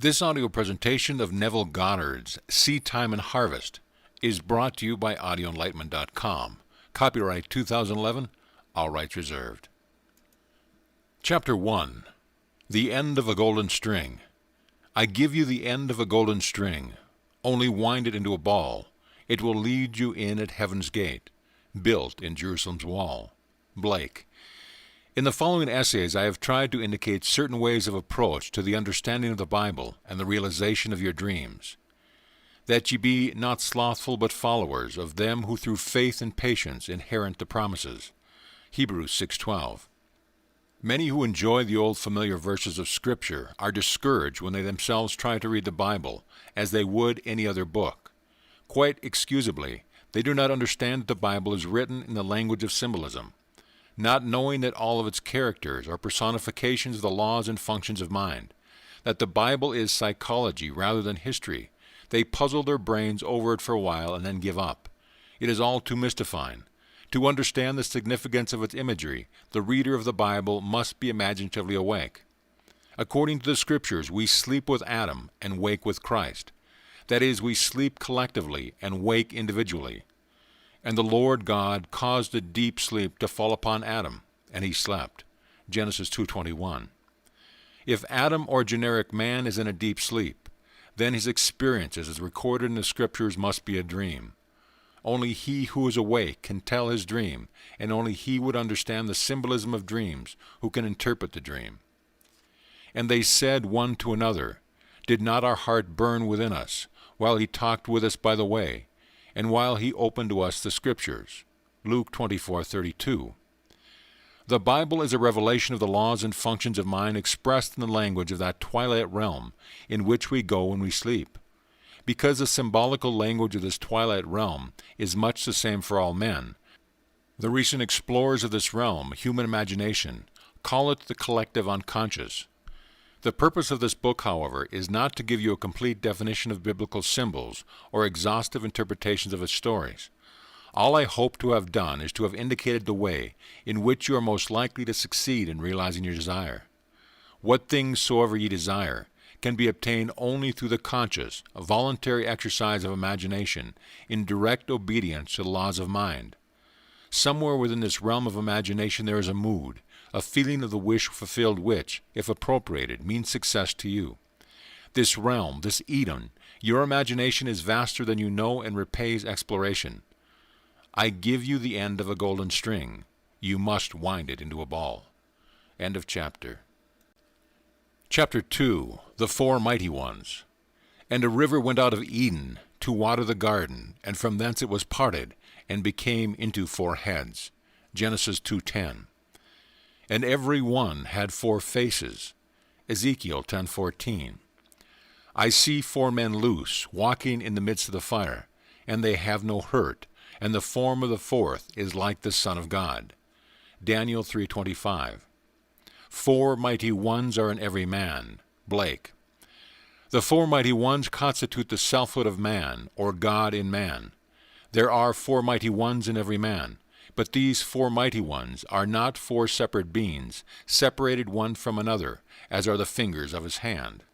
This audio presentation of Neville Goddard's Seedtime and Harvest is brought to you by audioenlightenment.com. Copyright 2011, all rights reserved. Chapter 1. The End of a Golden String. I give you the end of a golden string. Only wind it into a ball. It will lead you in at heaven's gate, built in Jerusalem's wall. Blake. In the following essays, I have tried to indicate certain ways of approach to the understanding of the Bible and the realization of your dreams. That ye be not slothful, but followers of them who through faith and patience inherit the promises. Hebrews 6:12. Many who enjoy the old familiar verses of Scripture are discouraged when they themselves try to read the Bible as they would any other book. Quite excusably, they do not understand that the Bible is written in the language of symbolism. Not knowing that all of its characters are personifications of the laws and functions of mind, that the Bible is psychology rather than history, they puzzle their brains over it for a while and then give up. It is all too mystifying. To understand the significance of its imagery, the reader of the Bible must be imaginatively awake. According to the Scriptures, we sleep with Adam and wake with Christ. That is, we sleep collectively and wake individually. And the Lord God caused a deep sleep to fall upon Adam, and he slept. Genesis 2:21. If Adam or generic man is in a deep sleep, then his experiences as recorded in the Scriptures must be a dream. Only he who is awake can tell his dream, and only he would understand the symbolism of dreams who can interpret the dream. And they said one to another, Did not our heart burn within us, while he talked with us by the way, and while he opened to us the Scriptures? Luke 24:32. The Bible is a revelation of the laws and functions of mind expressed in the language of that twilight realm in which we go when we sleep. Because the symbolical language of this twilight realm is much the same for all men, the recent explorers of this realm, human imagination, call it the collective unconscious. The purpose of this book, however, is not to give you a complete definition of biblical symbols or exhaustive interpretations of its stories. All I hope to have done is to have indicated the way in which you are most likely to succeed in realizing your desire. What things soever ye desire can be obtained only through the conscious, voluntary exercise of imagination in direct obedience to the laws of mind. Somewhere within this realm of imagination there is a mood, a feeling of the wish fulfilled which, if appropriated, means success to you. This realm, this Eden, your imagination is vaster than you know and repays exploration. I give you the end of a golden string. You must wind it into a ball. End of chapter. Chapter 2. The Four Mighty Ones. And a river went out of Eden to water the garden, and from thence it was parted, and became into four heads. Genesis 2:10. And every one had four faces. Ezekiel 10:14. I see four men loose, walking in the midst of the fire, and they have no hurt, and the form of the fourth is like the Son of God. Daniel 3:25. Four mighty ones are in every man. Blake. The four mighty ones constitute the selfhood of man, or God in man. There are four mighty ones in every man, but these four mighty ones are not four separate beings, separated one from another, as are the fingers of his hand.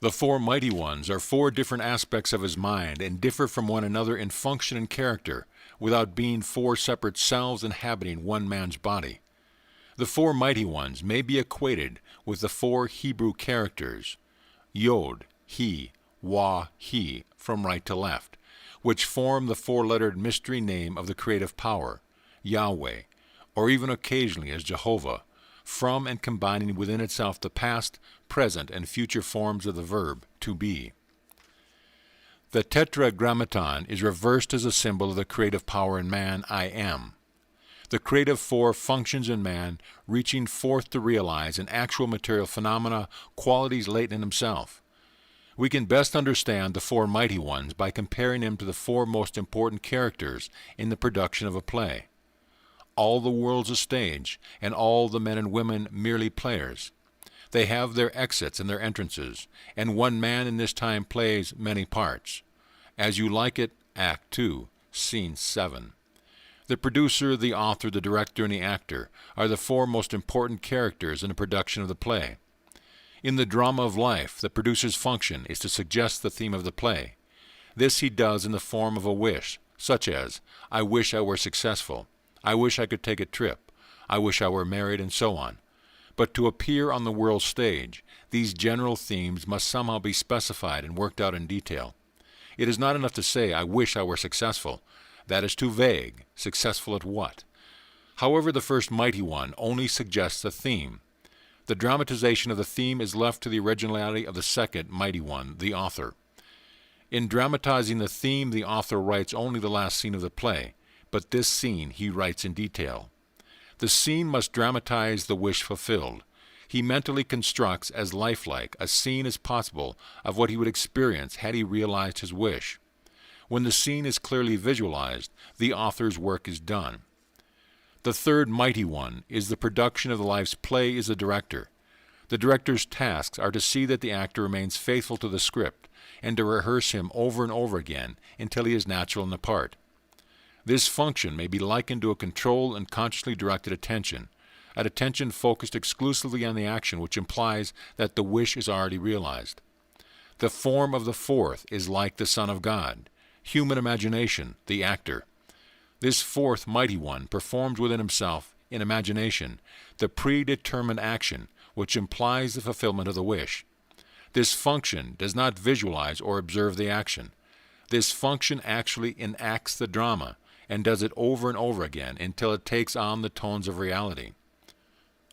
The four mighty ones are four different aspects of his mind and differ from one another in function and character, without being four separate selves inhabiting one man's body. The four mighty ones may be equated with the four Hebrew characters, Yod, He, Wah, He, from right to left, which form the four-lettered mystery name of the creative power, Yahweh, or even occasionally as Jehovah, from and combining within itself the past, present, and future forms of the verb to be. The tetragrammaton is reversed as a symbol of the creative power in man, I am. The creative four functions in man, reaching forth to realize in actual material phenomena qualities latent in himself. We can best understand the four mighty ones by comparing them to the four most important characters in the production of a play. All the world's a stage, and all the men and women merely players. They have their exits and their entrances, and one man in this time plays many parts. As You Like It, Act 2, Scene 7. The producer, the author, the director, and the actor are the four most important characters in the production of the play. In the drama of life, the producer's function is to suggest the theme of the play. This he does in the form of a wish, such as, I wish I were successful, I wish I could take a trip, I wish I were married, and so on. But to appear on the world stage, these general themes must somehow be specified and worked out in detail. It is not enough to say, I wish I were successful. That is too vague. Successful at what? However, the first mighty one only suggests a theme. The dramatization of the theme is left to the originality of the second mighty one, the author. In dramatizing the theme, the author writes only the last scene of the play, but this scene he writes in detail. The scene must dramatize the wish fulfilled. He mentally constructs as lifelike a scene as possible of what he would experience had he realized his wish. When the scene is clearly visualized, the author's work is done. The third mighty one is the production of the life's play as the director. The director's tasks are to see that the actor remains faithful to the script and to rehearse him over and over again until he is natural in the part. This function may be likened to a controlled and consciously directed attention, an attention focused exclusively on the action, which implies that the wish is already realized. The form of the fourth is like the Son of God, human imagination, the actor. This fourth mighty one performs within himself, in imagination, the predetermined action, which implies the fulfillment of the wish. This function does not visualize or observe the action. This function actually enacts the drama, and does it over and over again until it takes on the tones of reality.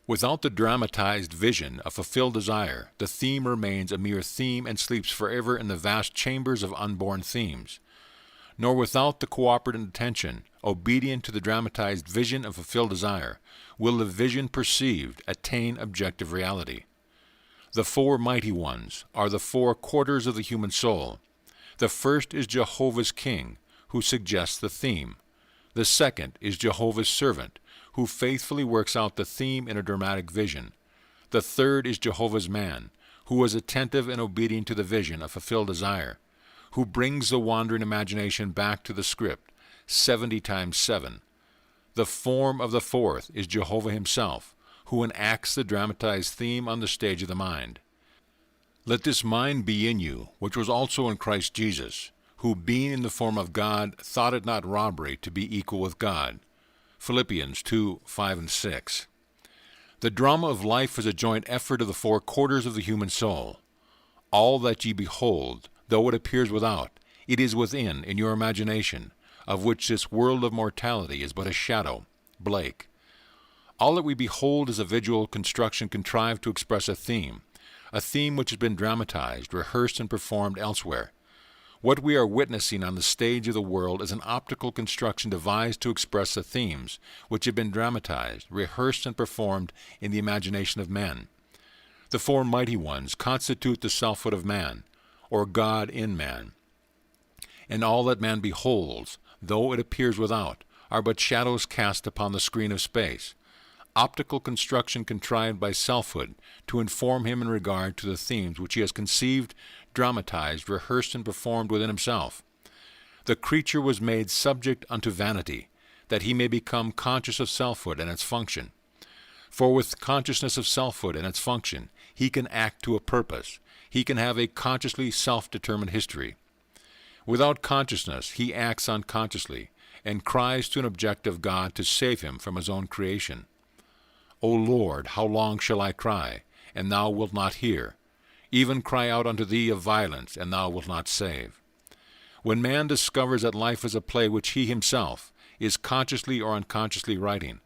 Without the dramatized vision of fulfilled desire, the theme remains a mere theme and sleeps forever in the vast chambers of unborn themes. Nor without the cooperative attention, obedient to the dramatized vision of fulfilled desire, will the vision perceived attain objective reality. The four mighty ones are the four quarters of the human soul. The first is Jehovah's King, who suggests the theme. The second is Jehovah's servant, who faithfully works out the theme in a dramatic vision. The third is Jehovah's man, who is attentive and obedient to the vision of fulfilled desire, who brings the wandering imagination back to the script, 70 times 7. The form of the fourth is Jehovah himself, who enacts the dramatized theme on the stage of the mind. Let this mind be in you, which was also in Christ Jesus, who being in the form of God thought it not robbery to be equal with God. Philippians 2, 5 and 6. The drama of life is a joint effort of the four quarters of the human soul. All that ye behold, though it appears without, it is within, in your imagination, of which this world of mortality is but a shadow. Blake. All that we behold is a visual construction contrived to express a theme which has been dramatized, rehearsed, and performed elsewhere. What we are witnessing on the stage of the world is an optical construction devised to express the themes which have been dramatized, rehearsed, and performed in the imagination of men. The four mighty ones constitute the selfhood of man, or God in man. And all that man beholds, though it appears without, are but shadows cast upon the screen of space. Optical construction contrived by selfhood to inform him in regard to the themes which he has conceived, dramatized, rehearsed, and performed within himself. The creature was made subject unto vanity, that he may become conscious of selfhood and its function. For with consciousness of selfhood and its function, he can act to a purpose. He can have a consciously self-determined history. Without consciousness, he acts unconsciously, and cries to an objective God to save him from his own creation. O Lord, how long shall I cry, and thou wilt not hear? Even cry out unto thee of violence, and thou wilt not save. When man discovers that life is a play which he himself is consciously or unconsciously writing,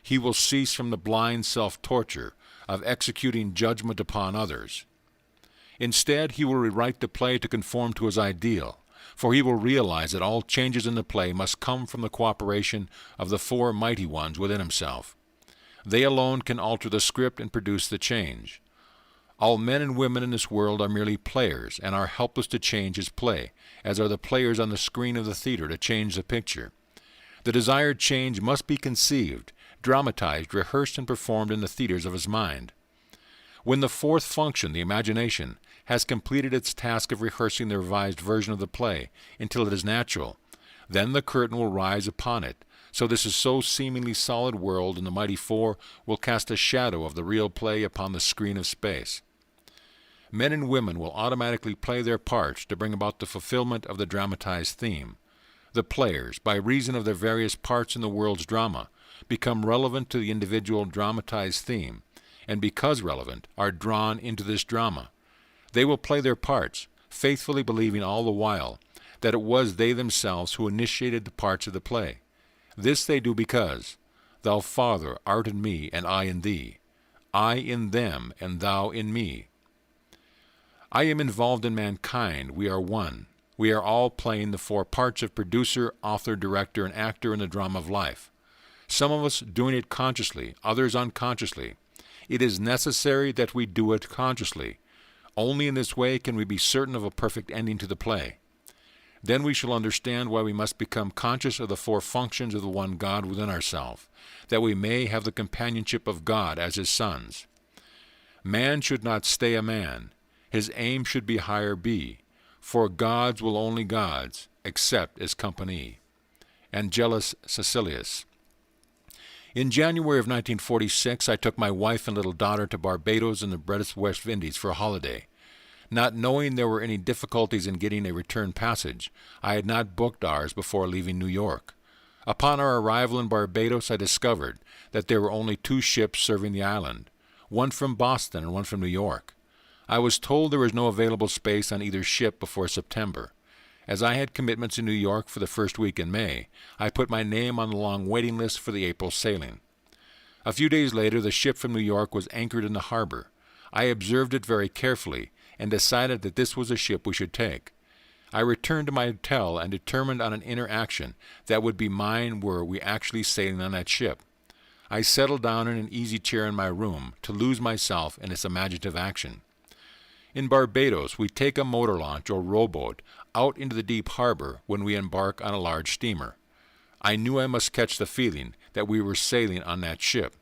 he will cease from the blind self-torture of executing judgment upon others. Instead, he will rewrite the play to conform to his ideal, for he will realize that all changes in the play must come from the cooperation of the four mighty ones within himself. They alone can alter the script and produce the change. All men and women in this world are merely players and are helpless to change his play, as are the players on the screen of the theater to change the picture. The desired change must be conceived, dramatized, rehearsed, and performed in the theaters of his mind. When the fourth function, the imagination, has completed its task of rehearsing the revised version of the play until it is natural, then the curtain will rise upon it, so this is so seemingly solid world and the mighty four will cast a shadow of the real play upon the screen of space. Men and women will automatically play their parts to bring about the fulfillment of the dramatized theme. The players, by reason of their various parts in the world's drama, become relevant to the individual dramatized theme, and because relevant, are drawn into this drama. They will play their parts, faithfully believing all the while that it was they themselves who initiated the parts of the play. This they do because, Thou, Father, art in me, and I in thee. I in them, and thou in me. I am involved in mankind. We are one. We are all playing the four parts of producer, author, director, and actor in the drama of life. Some of us doing it consciously, others unconsciously. It is necessary that we do it consciously. Only in this way can we be certain of a perfect ending to the play. Then we shall understand why we must become conscious of the four functions of the one God within ourselves, that we may have the companionship of God as His sons. Man should not stay a man. His aim should be higher be. For gods will only gods, except as company. Angelus Cecilius. In January of 1946, I took my wife and little daughter to Barbados in the British West Indies for a holiday. Not knowing there were any difficulties in getting a return passage, I had not booked ours before leaving New York. Upon our arrival in Barbados, I discovered that there were only 2 ships serving the island, one from Boston and one from New York. I was told there was no available space on either ship before September. As I had commitments in New York for the first week in May, I put my name on the long waiting list for the April sailing. A few days later, the ship from New York was anchored in the harbor. I observed it very carefully and decided that this was a ship we should take. I returned to my hotel and determined on an interaction that would be mine were we actually sailing on that ship. I settled down in an easy chair in my room to lose myself in its imaginative action. In Barbados, we take a motor launch or rowboat out into the deep harbor when we embark on a large steamer. I knew I must catch the feeling that we were sailing on that ship.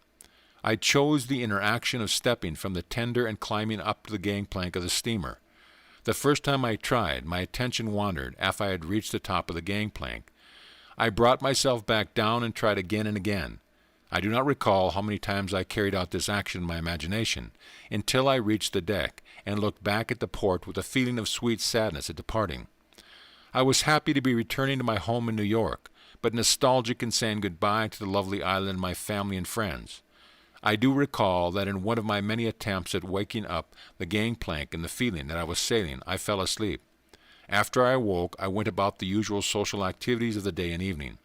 I chose the interaction of stepping from the tender and climbing up to the gangplank of the steamer. The first time I tried, my attention wandered after I had reached the top of the gangplank. I brought myself back down and tried again and again. I do not recall how many times I carried out this action in my imagination, until I reached the deck and looked back at the port with a feeling of sweet sadness at departing. I was happy to be returning to my home in New York, but nostalgic in saying goodbye to the lovely island and my family and friends. I do recall that in one of my many attempts at waking up the gangplank and the feeling that I was sailing, I fell asleep. After I awoke, I went about the usual social activities of the day and evening.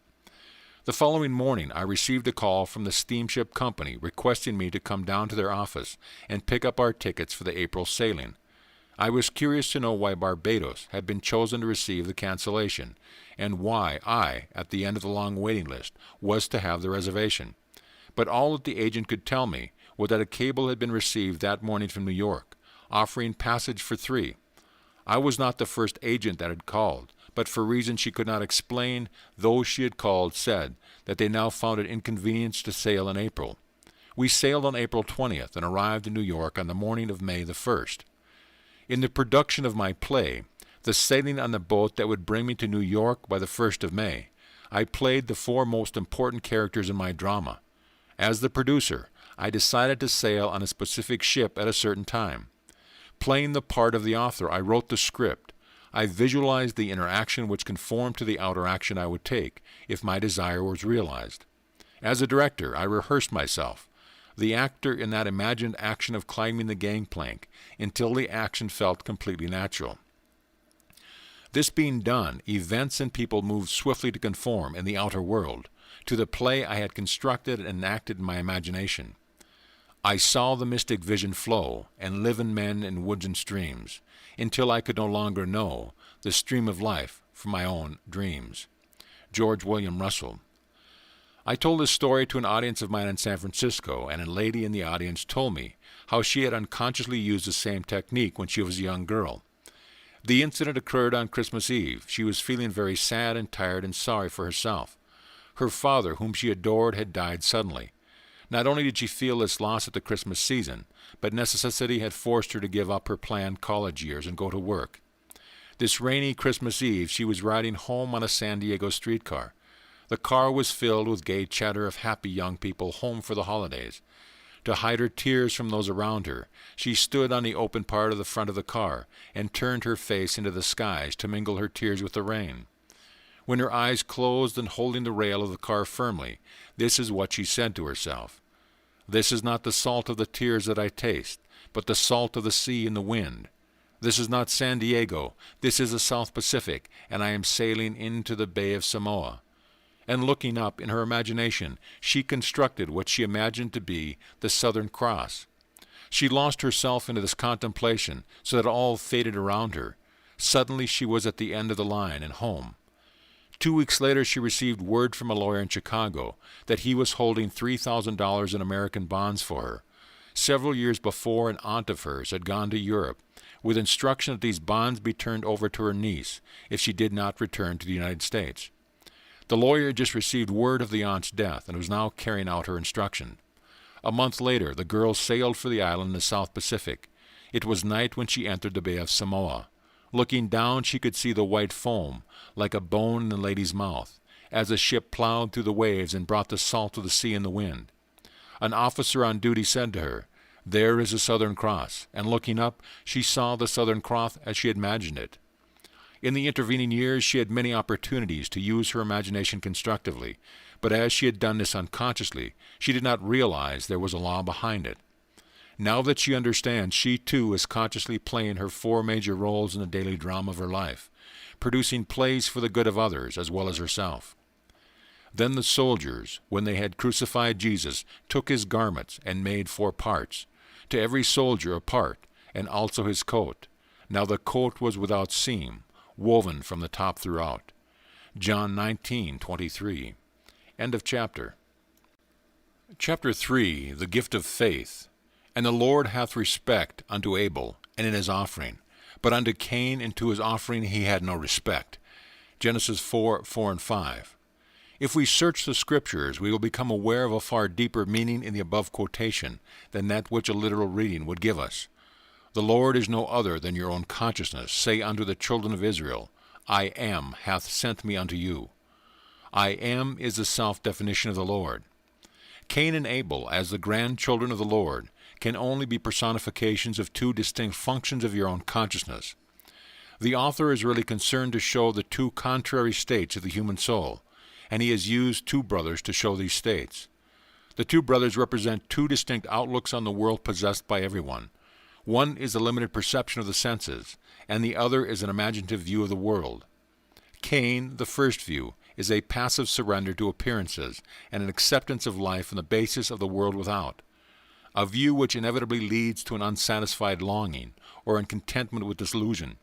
The following morning, I received a call from the steamship company requesting me to come down to their office and pick up our tickets for the April sailing. I was curious to know why Barbados had been chosen to receive the cancellation, and why I, at the end of the long waiting list, was to have the reservation. But all that the agent could tell me was that a cable had been received that morning from New York, offering passage for 3. I was not the first agent that had called, but for reasons she could not explain, those she had called said that they now found it inconvenient to sail in April. We sailed on April 20th and arrived in New York on the morning of May the 1st. In the production of my play, The Sailing on the Boat That Would Bring Me to New York by the 1st of May, I played the 4 most important characters in my drama. As the producer, I decided to sail on a specific ship at a certain time. Playing the part of the author, I wrote the script. I visualized the interaction which conformed to the outer action I would take if my desire was realized. As a director, I rehearsed myself, the actor in that imagined action of climbing the gangplank, until the action felt completely natural. This being done, events and people moved swiftly to conform in the outer world to the play I had constructed and acted in my imagination. I saw the mystic vision flow and live in men in woods and streams, until I could no longer know the stream of life from my own dreams. George William Russell. I told this story to an audience of mine in San Francisco, and a lady in the audience told me how she had unconsciously used the same technique when she was a young girl. The incident occurred on Christmas Eve. She was feeling very sad and tired and sorry for herself. Her father, whom she adored, had died suddenly. Not only did she feel this loss at the Christmas season, but necessity had forced her to give up her planned college years and go to work. This rainy Christmas Eve, she was riding home on a San Diego streetcar. The car was filled with gay chatter of happy young people home for the holidays. To hide her tears from those around her, she stood on the open part of the front of the car and turned her face into the skies to mingle her tears with the rain. When her eyes closed and holding the rail of the car firmly, this is what she said to herself. This is not the salt of the tears that I taste, but the salt of the sea and the wind. This is not San Diego, this is the South Pacific, and I am sailing into the Bay of Samoa. And looking up in her imagination, she constructed what she imagined to be the Southern Cross. She lost herself into this contemplation so that all faded around her. Suddenly she was at the end of the line and home. 2 weeks later she received word from a lawyer in Chicago that he was holding $3,000 in American bonds for her. Several years before, an aunt of hers had gone to Europe with instruction that these bonds be turned over to her niece if she did not return to the United States. The lawyer had just received word of the aunt's death and was now carrying out her instruction. A month later, the girl sailed for the island in the South Pacific. It was night when she entered the Bay of Samoa. Looking down, she could see the white foam, like a bone in the lady's mouth, as the ship plowed through the waves and brought the salt of the sea and the wind. An officer on duty said to her, "There is the Southern Cross," and looking up, she saw the Southern Cross as she had imagined it. In the intervening years she had many opportunities to use her imagination constructively, but as she had done this unconsciously, she did not realize there was a law behind it. Now that she understands, she too is consciously playing her 4 major roles in the daily drama of her life, producing plays for the good of others as well as herself. Then the soldiers, when they had crucified Jesus, took his garments and made 4 parts, to every soldier a part, and also his coat. Now the coat was without seam, woven from the top throughout. John 19:23. End of chapter. Chapter 3, The Gift of Faith. And the Lord hath respect unto Abel, and in his offering. But unto Cain and to his offering he had no respect. Genesis 4:4 and 5. If we search the Scriptures, we will become aware of a far deeper meaning in the above quotation than that which a literal reading would give us. The Lord is no other than your own consciousness. Say unto the children of Israel, I am hath sent me unto you. I am is the self-definition of the Lord. Cain and Abel, as the grandchildren of the Lord, can only be personifications of 2 distinct functions of your own consciousness. The author is really concerned to show the 2 contrary states of the human soul, and he has used 2 brothers to show these states. The 2 brothers represent 2 distinct outlooks on the world possessed by everyone. One is a limited perception of the senses, and the other is an imaginative view of the world. Cain, the first view, is a passive surrender to appearances and an acceptance of life on the basis of the world without, a view which inevitably leads to an unsatisfied longing or in contentment with disillusion.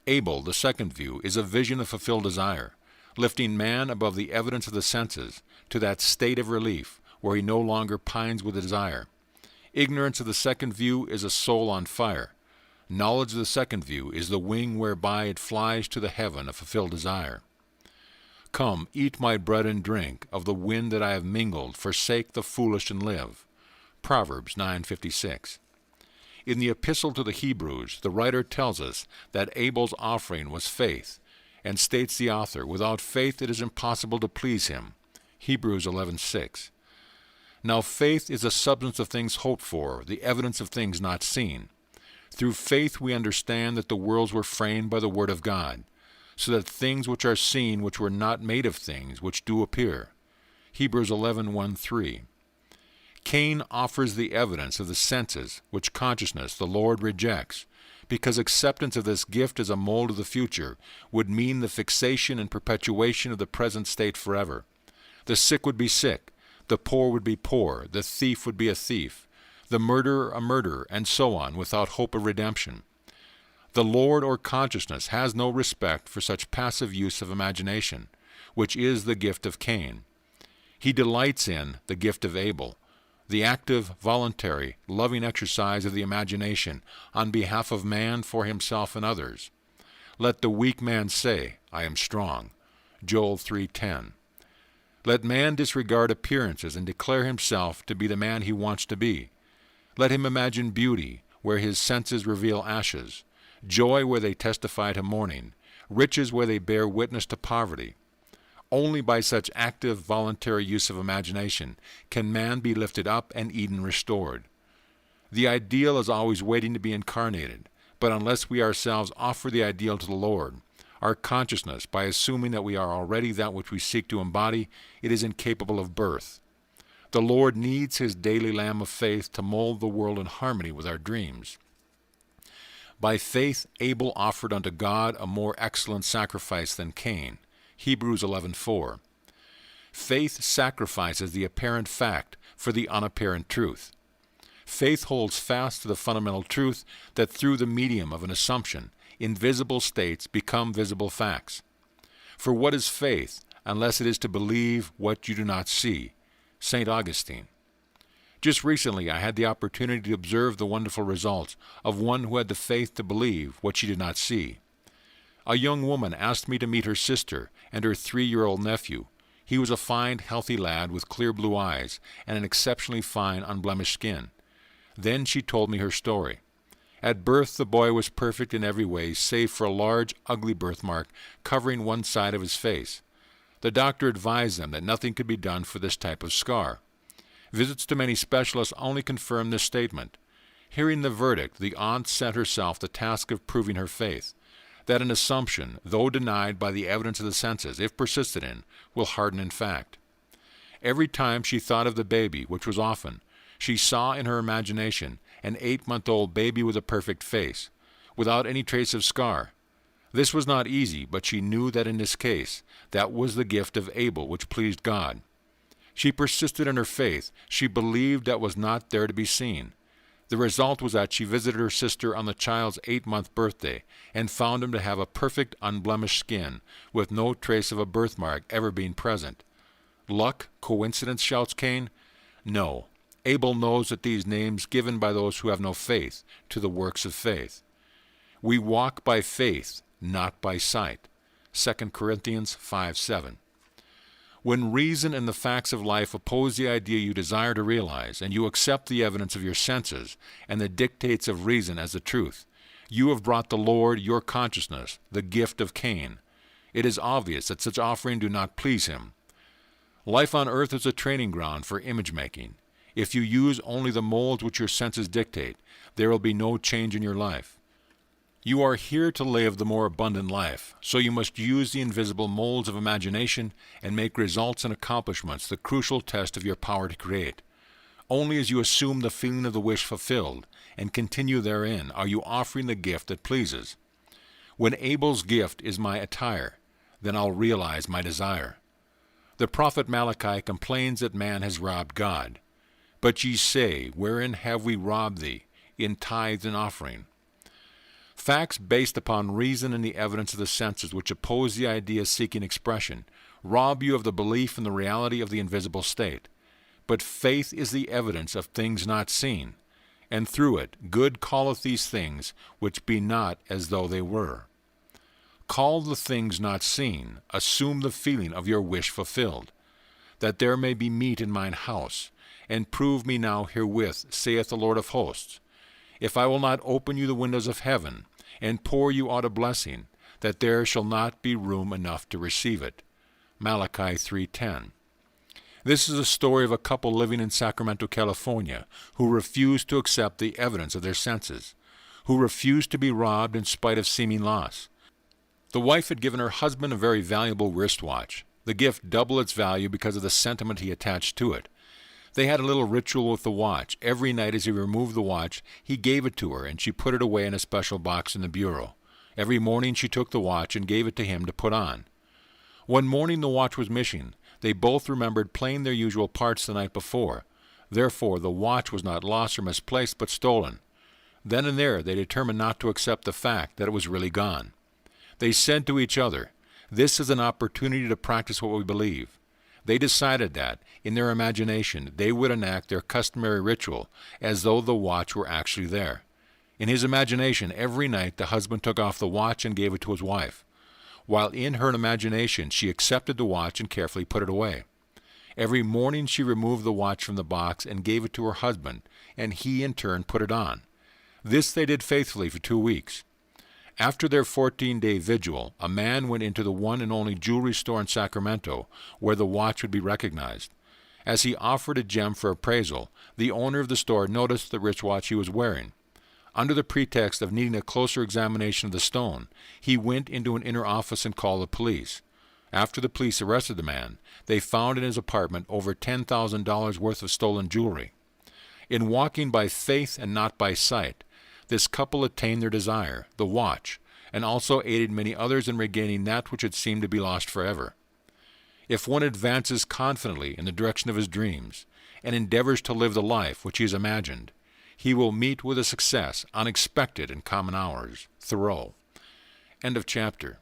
Abel, the second view, is a vision of fulfilled desire, lifting man above the evidence of the senses to that state of relief where he no longer pines with desire. Ignorance of the second view is a soul on fire. Knowledge of the second view is the wing whereby it flies to the heaven of fulfilled desire. Come, eat my bread and drink of the wind that I have mingled, forsake the foolish and live. Proverbs 9:56. In the epistle to the Hebrews, the writer tells us that Abel's offering was faith, and states the author, without faith it is impossible to please him. Hebrews 11:6. Now faith is the substance of things hoped for, the evidence of things not seen. Through faith we understand that the worlds were framed by the word of God, so that things which are seen which were not made of things which do appear. Hebrews 11:1-3. Cain offers the evidence of the senses, which consciousness the Lord rejects, because acceptance of this gift as a mold of the future would mean the fixation and perpetuation of the present state forever. The sick would be sick, the poor would be poor, the thief would be a thief, the murderer a murderer, and so on, without hope of redemption. The Lord or consciousness has no respect for such passive use of imagination, which is the gift of Cain. He delights in the gift of Abel, the active, voluntary, loving exercise of the imagination on behalf of man, for himself and others. Let the weak man say, I am strong. Joel 3:10. Let man disregard appearances and declare himself to be the man he wants to be. Let him imagine beauty where his senses reveal ashes, joy where they testify to mourning, riches where they bear witness to poverty. Only by such active, voluntary use of imagination can man be lifted up and Eden restored. The ideal is always waiting to be incarnated, but unless we ourselves offer the ideal to the Lord, our consciousness, by assuming that we are already that which we seek to embody, it is incapable of birth. The Lord needs his daily lamb of faith to mold the world in harmony with our dreams. By faith Abel offered unto God a more excellent sacrifice than Cain. Hebrews 11:4. Faith sacrifices the apparent fact for the unapparent truth. Faith holds fast to the fundamental truth that through the medium of an assumption, invisible states become visible facts. For what is faith unless it is to believe what you do not see? St. Augustine. Just recently I had the opportunity to observe the wonderful results of one who had the faith to believe what she did not see. A young woman asked me to meet her sister and her 3-year-old nephew. He was a fine, healthy lad with clear blue eyes and an exceptionally fine, unblemished skin. Then she told me her story. At birth the boy was perfect in every way save for a large, ugly birthmark covering one side of his face. The doctor advised them that nothing could be done for this type of scar. Visits to many specialists only confirmed this statement. Hearing the verdict, the aunt set herself the task of proving her faith, that an assumption, though denied by the evidence of the senses, if persisted in, will harden in fact. Every time she thought of the baby, which was often, she saw in her imagination an 8-month-old baby with a perfect face, without any trace of scar. This was not easy, but she knew that in this case, that was the gift of Abel which pleased God. She persisted in her faith. She believed that was not there to be seen. The result was that she visited her sister on the child's 8-month birthday and found him to have a perfect, unblemished skin, with no trace of a birthmark ever being present. Luck? Coincidence? Shouts Cain. No. Abel knows that these names given by those who have no faith to the works of faith. We walk by faith, not by sight. 2 Corinthians 5:7. When reason and the facts of life oppose the idea you desire to realize, and you accept the evidence of your senses and the dictates of reason as the truth, you have brought the Lord your consciousness, the gift of Cain. It is obvious that such offering do not please him. Life on earth is a training ground for image-making. If you use only the molds which your senses dictate, there will be no change in your life. You are here to live the more abundant life, so you must use the invisible molds of imagination and make results and accomplishments the crucial test of your power to create. Only as you assume the feeling of the wish fulfilled and continue therein are you offering the gift that pleases. When Abel's gift is my attire, then I'll realize my desire. The prophet Malachi complains that man has robbed God. But ye say, wherein have we robbed thee? In tithes and offering. Facts based upon reason and the evidence of the senses which oppose the idea seeking expression rob you of the belief in the reality of the invisible state. But faith is the evidence of things not seen, and through it good calleth these things which be not as though they were. Call the things not seen, assume the feeling of your wish fulfilled, that there may be meat in mine house, and prove me now herewith, saith the Lord of hosts, if I will not open you the windows of heaven, and pour you out a blessing, that there shall not be room enough to receive it. Malachi 3:10. This is a story of a couple living in Sacramento, California, who refused to accept the evidence of their senses, who refused to be robbed in spite of seeming loss. The wife had given her husband a very valuable wristwatch. The gift doubled its value because of the sentiment he attached to it. They had a little ritual with the watch. Every night as he removed the watch, he gave it to her, and she put it away in a special box in the bureau. Every morning she took the watch and gave it to him to put on. One morning the watch was missing. They both remembered playing their usual parts the night before. Therefore the watch was not lost or misplaced, but stolen. Then and there they determined not to accept the fact that it was really gone. They said to each other, "This is an opportunity to practice what we believe." They decided that, in their imagination, they would enact their customary ritual as though the watch were actually there. In his imagination, every night the husband took off the watch and gave it to his wife, while in her imagination she accepted the watch and carefully put it away. Every morning she removed the watch from the box and gave it to her husband, and he in turn put it on. This they did faithfully for 2 weeks. After their 14-day vigil, a man went into the one and only jewelry store in Sacramento where the watch would be recognized. As he offered a gem for appraisal, the owner of the store noticed the wristwatch he was wearing. Under the pretext of needing a closer examination of the stone, he went into an inner office and called the police. After the police arrested the man, they found in his apartment over $10,000 worth of stolen jewelry. In walking by faith and not by sight, this couple attained their desire, the watch, and also aided many others in regaining that which had seemed to be lost forever. If one advances confidently in the direction of his dreams, and endeavors to live the life which he has imagined, he will meet with a success unexpected in common hours. Thoreau. End of chapter.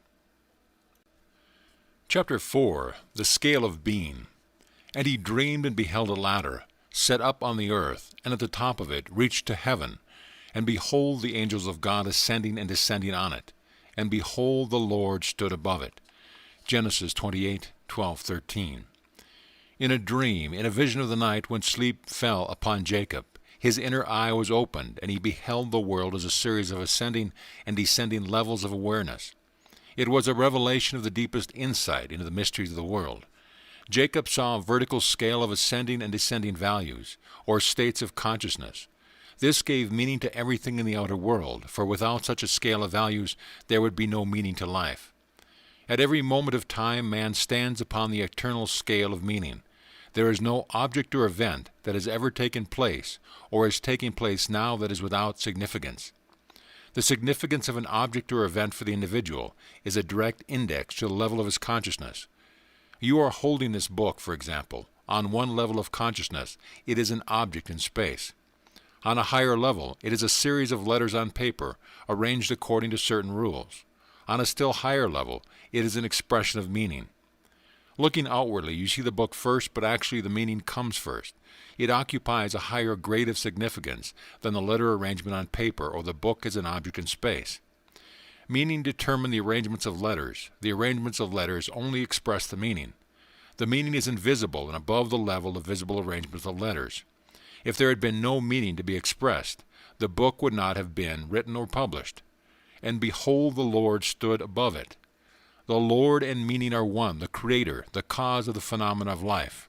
Chapter 4. The Scale of Being. And he dreamed and beheld a ladder, set up on the earth, and at the top of it reached to heaven. And behold, the angels of God ascending and descending on it. And behold, the Lord stood above it. Genesis 28:12-13. In a dream, in a vision of the night when sleep fell upon Jacob, his inner eye was opened, and he beheld the world as a series of ascending and descending levels of awareness. It was a revelation of the deepest insight into the mysteries of the world. Jacob saw a vertical scale of ascending and descending values, or states of consciousness. This gave meaning to everything in the outer world, for without such a scale of values there would be no meaning to life. At every moment of time man stands upon the eternal scale of meaning. There is no object or event that has ever taken place, or is taking place now, that is without significance. The significance of an object or event for the individual is a direct index to the level of his consciousness. You are holding this book, for example. On one level of consciousness, it is an object in space. On a higher level, it is a series of letters on paper, arranged according to certain rules. On a still higher level, it is an expression of meaning. Looking outwardly, you see the book first, but actually the meaning comes first. It occupies a higher grade of significance than the letter arrangement on paper or the book as an object in space. Meaning determines the arrangements of letters. The arrangements of letters only express the meaning. The meaning is invisible and above the level of visible arrangements of letters. If there had been no meaning to be expressed, the book would not have been written or published. And behold, the Lord stood above it. The Lord and meaning are one, the Creator, the cause of the phenomena of life.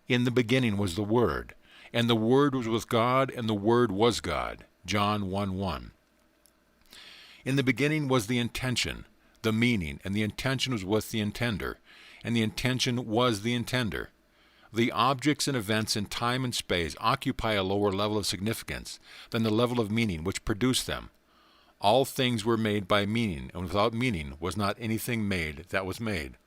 In the beginning was the Word, and the Word was with God, and the Word was God. John 1:1. In the beginning was the intention, the meaning, and the intention was with the intender, and the intention was the intender. The objects and events in time and space occupy a lower level of significance than the level of meaning which produced them. All things were made by meaning, and without meaning was not anything made that was made.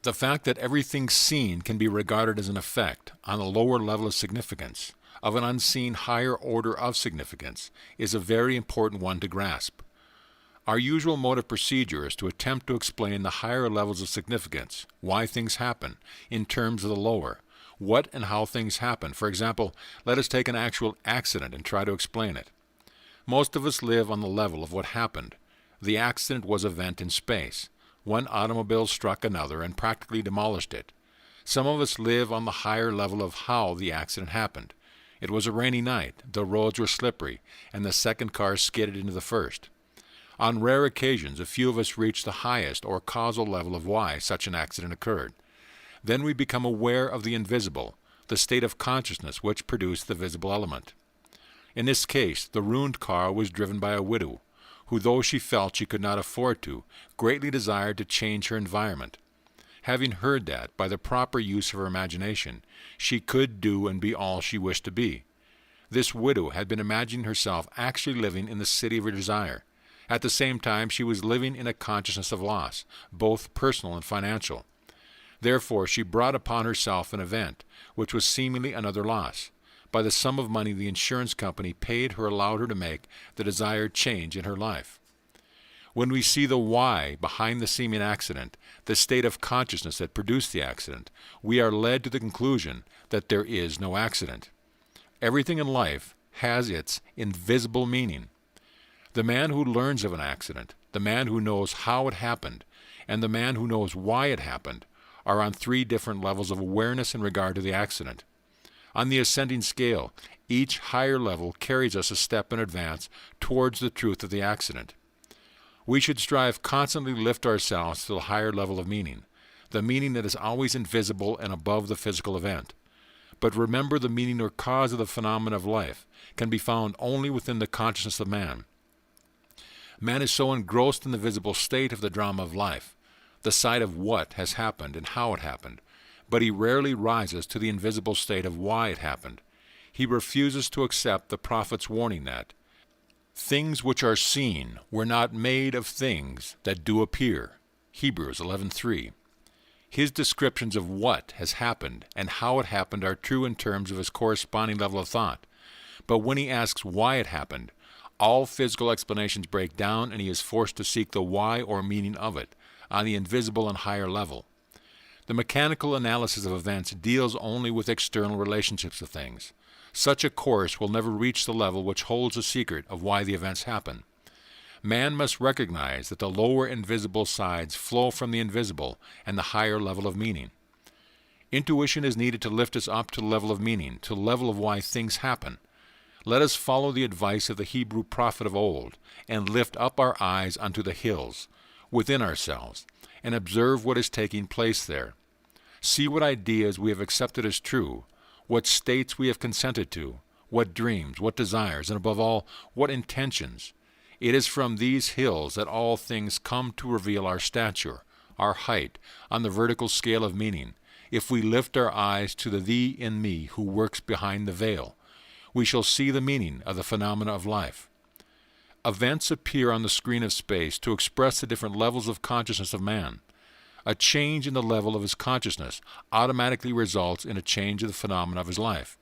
The fact that everything seen can be regarded as an effect on a lower level of significance, of an unseen higher order of significance, is a very important one to grasp. Our usual mode of procedure is to attempt to explain the higher levels of significance, why things happen, in terms of the lower, what and how things happen. For example, let us take an actual accident and try to explain it. Most of us live on the level of what happened. The accident was an event in space. One automobile struck another and practically demolished it. Some of us live on the higher level of how the accident happened. It was a rainy night, the roads were slippery, and the second car skidded into the first. On rare occasions, a few of us reach the highest or causal level of why such an accident occurred. Then we become aware of the invisible, the state of consciousness which produced the visible element. In this case, the ruined car was driven by a widow, who, though she felt she could not afford to, greatly desired to change her environment. Having heard that, by the proper use of her imagination, she could do and be all she wished to be. This widow had been imagining herself actually living in the city of her desire. At the same time, she was living in a consciousness of loss, both personal and financial. Therefore, she brought upon herself an event, which was seemingly another loss. By the sum of money the insurance company paid her allowed her to make the desired change in her life. When we see the why behind the seeming accident, the state of consciousness that produced the accident, we are led to the conclusion that there is no accident. Everything in life has its invisible meaning. The man who learns of an accident, the man who knows how it happened, and the man who knows why it happened are on three different levels of awareness in regard to the accident. On the ascending scale, each higher level carries us a step in advance towards the truth of the accident. We should strive constantly to lift ourselves to the higher level of meaning, the meaning that is always invisible and above the physical event. But remember, the meaning or cause of the phenomena of life can be found only within the consciousness of man. Man is so engrossed in the visible state of the drama of life, the sight of what has happened and how it happened, but he rarely rises to the invisible state of why it happened. He refuses to accept the prophet's warning that things which are seen were not made of things that do appear. Hebrews 11:3. His descriptions of what has happened and how it happened are true in terms of his corresponding level of thought. But when he asks why it happened, all physical explanations break down and he is forced to seek the why or meaning of it on the invisible and higher level. The mechanical analysis of events deals only with external relationships of things. Such a course will never reach the level which holds the secret of why the events happen. Man must recognize that the lower invisible sides flow from the invisible and the higher level of meaning. Intuition is needed to lift us up to the level of meaning, to the level of why things happen. Let us follow the advice of the Hebrew prophet of old and lift up our eyes unto the hills, within ourselves, and observe what is taking place there. See what ideas we have accepted as true, what states we have consented to, what dreams, what desires, and above all, what intentions. It is from these hills that all things come to reveal our stature, our height, on the vertical scale of meaning. If we lift our eyes to the Thee in me who works behind the veil, we shall see the meaning of the phenomena of life. Events appear on the screen of space to express the different levels of consciousness of man. A change in the level of his consciousness automatically results in a change of the phenomena of his life.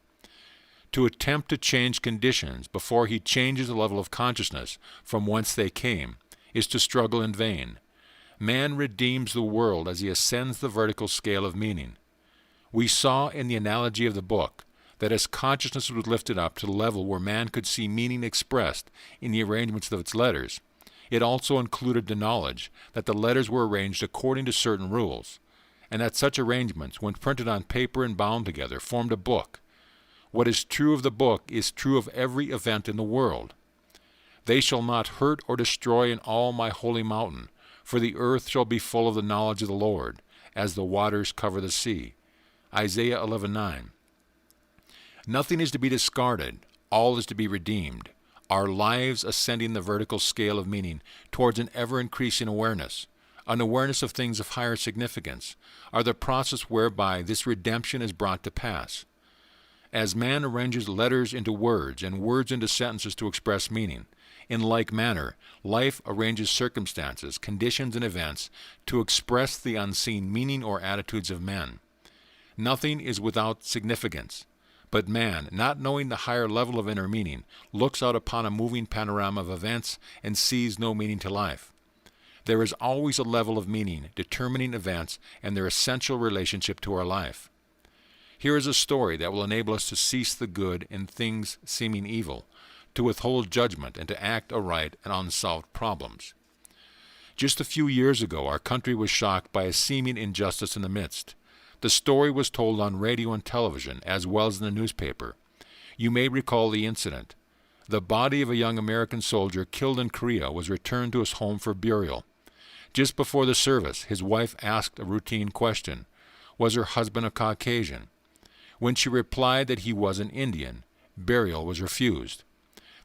To attempt to change conditions before he changes the level of consciousness from whence they came is to struggle in vain. Man redeems the world as he ascends the vertical scale of meaning. We saw in the analogy of the book that as consciousness was lifted up to the level where man could see meaning expressed in the arrangements of its letters, it also included the knowledge that the letters were arranged according to certain rules, and that such arrangements, when printed on paper and bound together, formed a book. What is true of the book is true of every event in the world. They shall not hurt or destroy in all my holy mountain, for the earth shall be full of the knowledge of the Lord, as the waters cover the sea. Isaiah 11:9. Nothing is to be discarded, all is to be redeemed. Our lives ascending the vertical scale of meaning towards an ever-increasing awareness, an awareness of things of higher significance, are the process whereby this redemption is brought to pass. As man arranges letters into words and words into sentences to express meaning, in like manner, life arranges circumstances, conditions, and events to express the unseen meaning or attitudes of men. Nothing is without significance. But man, not knowing the higher level of inner meaning, looks out upon a moving panorama of events and sees no meaning to life. There is always a level of meaning determining events and their essential relationship to our life. Here is a story that will enable us to cease the good in things seeming evil, to withhold judgment, and to act aright on unsolved problems. Just a few years ago, our country was shocked by a seeming injustice in the midst. The story was told on radio and television, as well as in the newspaper. You may recall the incident. The body of a young American soldier killed in Korea was returned to his home for burial. Just before the service, his wife asked a routine question. Was her husband a Caucasian? When she replied that he was an Indian, burial was refused.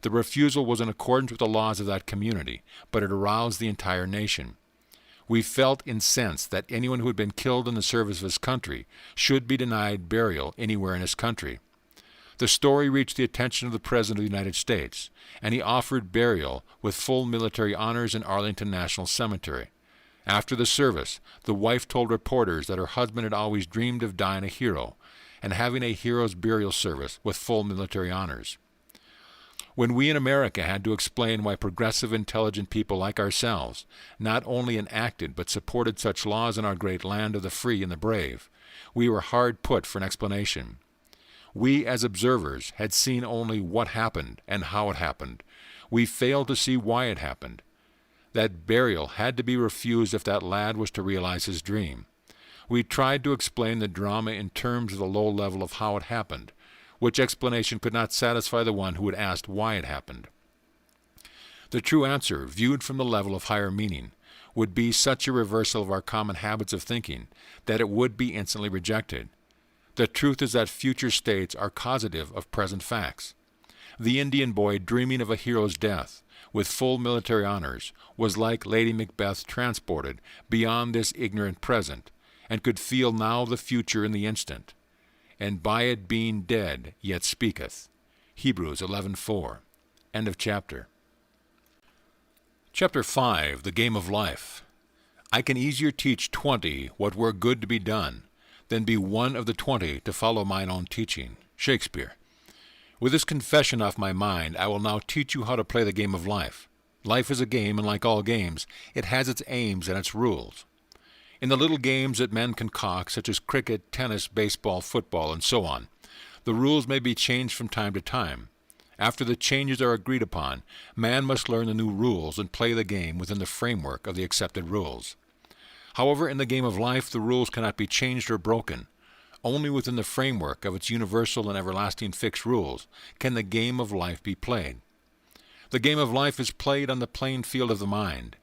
The refusal was in accordance with the laws of that community, but it aroused the entire nation. We felt incensed that anyone who had been killed in the service of his country should be denied burial anywhere in his country. The story reached the attention of the President of the United States, and he offered burial with full military honors in Arlington National Cemetery. After the service, the wife told reporters that her husband had always dreamed of dying a hero and having a hero's burial service with full military honors. When we in America had to explain why progressive, intelligent people like ourselves not only enacted but supported such laws in our great land of the free and the brave, we were hard put for an explanation. We, as observers, had seen only what happened and how it happened. We failed to see why it happened. That burial had to be refused if that lad was to realize his dream. We tried to explain the drama in terms of the low level of how it happened, which explanation could not satisfy the one who had asked why it happened. The true answer, viewed from the level of higher meaning, would be such a reversal of our common habits of thinking that it would be instantly rejected. The truth is that future states are causative of present facts. The Indian boy dreaming of a hero's death, with full military honors, was like Lady Macbeth transported beyond this ignorant present, and could feel now the future in the instant. And by it being dead yet speaketh. Hebrews 11:4. End of chapter. Chapter 5, The Game of Life. I can easier teach 20 what were good to be done, than be one of the 20 to follow mine own teaching. Shakespeare. With this confession off my mind, I will now teach you how to play the game of life. Life is a game, and like all games, it has its aims and its rules. In the little games that men concoct, such as cricket, tennis, baseball, football, and so on, the rules may be changed from time to time. After the changes are agreed upon, man must learn the new rules and play the game within the framework of the accepted rules. However, in the game of life, the rules cannot be changed or broken. Only within the framework of its universal and everlasting fixed rules can the game of life be played. The game of life is played on the playing field of the mind.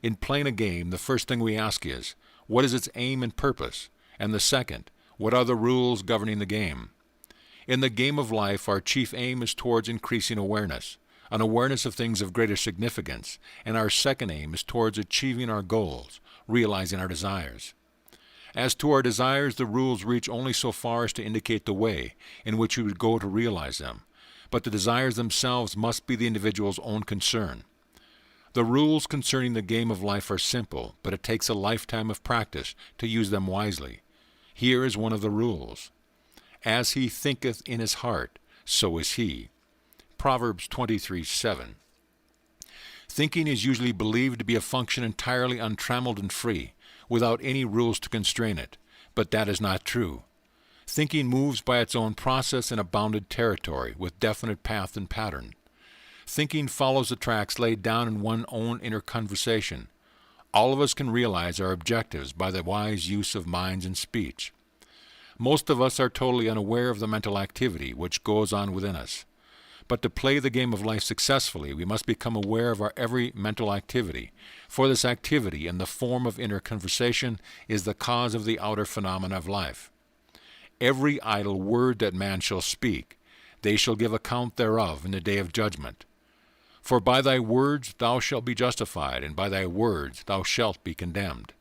In playing a game, the first thing we ask is, what is its aim and purpose? And the second, what are the rules governing the game? In the game of life, our chief aim is towards increasing awareness, an awareness of things of greater significance, and our second aim is towards achieving our goals, realizing our desires. As to our desires, the rules reach only so far as to indicate the way in which we would go to realize them, but the desires themselves must be the individual's own concern. The rules concerning the game of life are simple, but it takes a lifetime of practice to use them wisely. Here is one of the rules. As he thinketh in his heart, so is he. Proverbs 23:7. Thinking is usually believed to be a function entirely untrammeled and free, without any rules to constrain it, but that is not true. Thinking moves by its own process in a bounded territory, with definite path and pattern. Thinking follows the tracks laid down in one's own inner conversation. All of us can realize our objectives by the wise use of minds and speech. Most of us are totally unaware of the mental activity which goes on within us. But to play the game of life successfully, we must become aware of our every mental activity, for this activity, in the form of inner conversation, is the cause of the outer phenomena of life. Every idle word that man shall speak, they shall give account thereof in the day of judgment. For by thy words thou shalt be justified, and by thy words thou shalt be condemned.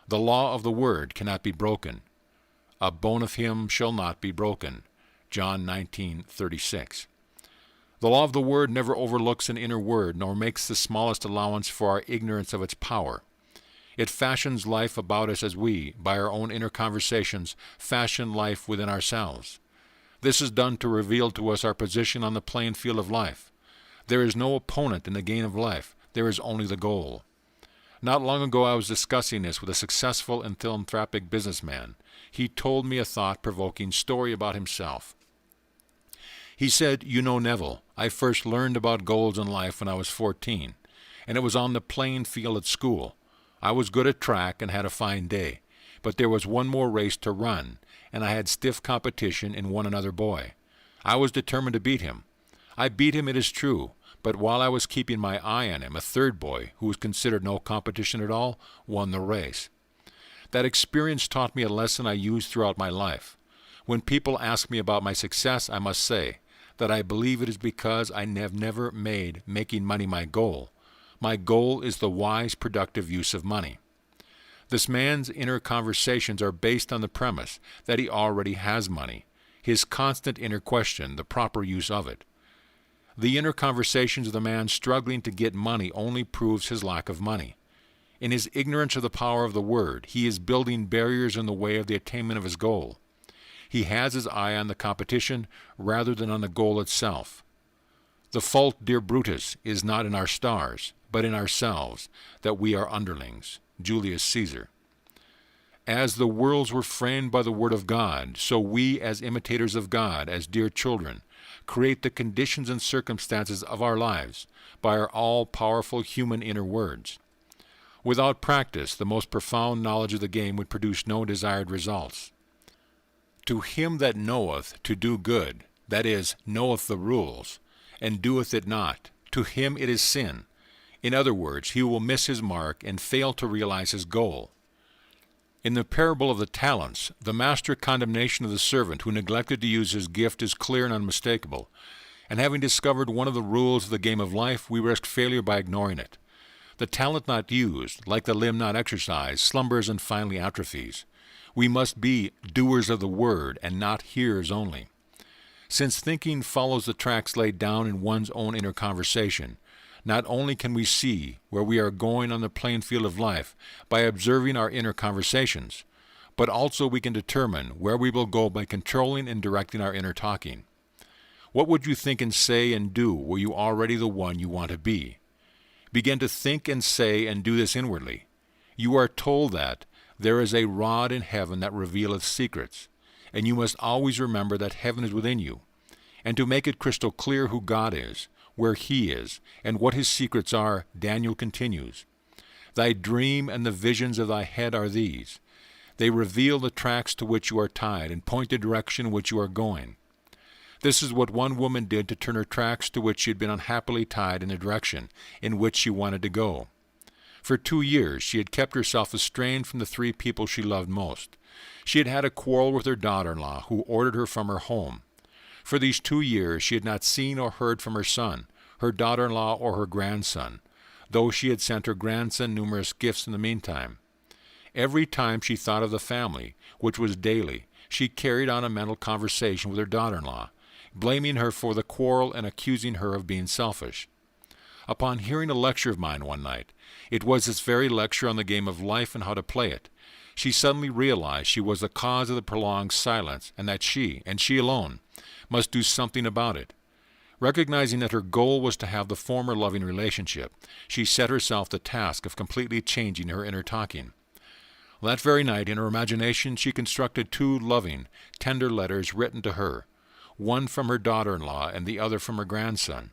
The law of the word cannot be broken. A bone of him shall not be broken. John 19:36. The law of the word never overlooks an inner word, nor makes the smallest allowance for our ignorance of its power. It fashions life about us as we, by our own inner conversations, fashion life within ourselves. This is done to reveal to us our position on the playing field of life. There is no opponent in the game of life. There is only the goal. Not long ago I was discussing this with a successful and philanthropic businessman. He told me a thought-provoking story about himself. He said, "You know, Neville, I first learned about goals in life when I was 14, and it was on the playing field at school. I was good at track and had a fine day, but there was one more race to run, and I had stiff competition in one another boy. I was determined to beat him. I beat him, it is true, but while I was keeping my eye on him, a third boy, who was considered no competition at all, won the race. That experience taught me a lesson I use throughout my life. When people ask me about my success, I must say that I believe it is because I have never made making money my goal. My goal is the wise, productive use of money." This man's inner conversations are based on the premise that he already has money, his constant inner question, the proper use of it. The inner conversations of the man struggling to get money only proves his lack of money. In his ignorance of the power of the word, he is building barriers in the way of the attainment of his goal. He has his eye on the competition rather than on the goal itself. The fault, dear Brutus, is not in our stars, but in ourselves, that we are underlings. Julius Caesar. As the worlds were framed by the word of God, so we, as imitators of God, as dear children, create the conditions and circumstances of our lives by our all-powerful human inner words. Without practice, the most profound knowledge of the game would produce no desired results. To him that knoweth to do good, that is, knoweth the rules, and doeth it not, to him it is sin. In other words, he will miss his mark and fail to realize his goal. In the parable of the talents, the master condemnation of the servant who neglected to use his gift is clear and unmistakable, and having discovered one of the rules of the game of life, we risk failure by ignoring it. The talent not used, like the limb not exercised, slumbers and finally atrophies. We must be doers of the word and not hearers only. Since thinking follows the tracks laid down in one's own inner conversation, not only can we see where we are going on the playing field of life by observing our inner conversations, but also we can determine where we will go by controlling and directing our inner talking. What would you think and say and do were you already the one you want to be? Begin to think and say and do this inwardly. You are told that there is a rod in heaven that revealeth secrets, and you must always remember that heaven is within you. And to make it crystal clear who God is, where he is, and what his secrets are, Daniel continues, Thy dream and the visions of thy head are these. They reveal the tracks to which you are tied, and point the direction in which you are going. This is what one woman did to turn her tracks to which she had been unhappily tied in the direction in which she wanted to go. For 2 years she had kept herself estranged from the 3 people she loved most. She had had a quarrel with her daughter-in-law, who ordered her from her home. For these 2 years she had not seen or heard from her son, her daughter-in-law, or her grandson, though she had sent her grandson numerous gifts in the meantime. Every time she thought of the family, which was daily, she carried on a mental conversation with her daughter-in-law, blaming her for the quarrel and accusing her of being selfish. Upon hearing a lecture of mine one night, it was this very lecture on the game of life and how to play it, she suddenly realized she was the cause of the prolonged silence, and that she, and she alone, must do something about it. Recognizing that her goal was to have the former loving relationship, she set herself the task of completely changing her inner talking. That very night, in her imagination, she constructed 2 loving, tender letters written to her, one from her daughter-in-law and the other from her grandson.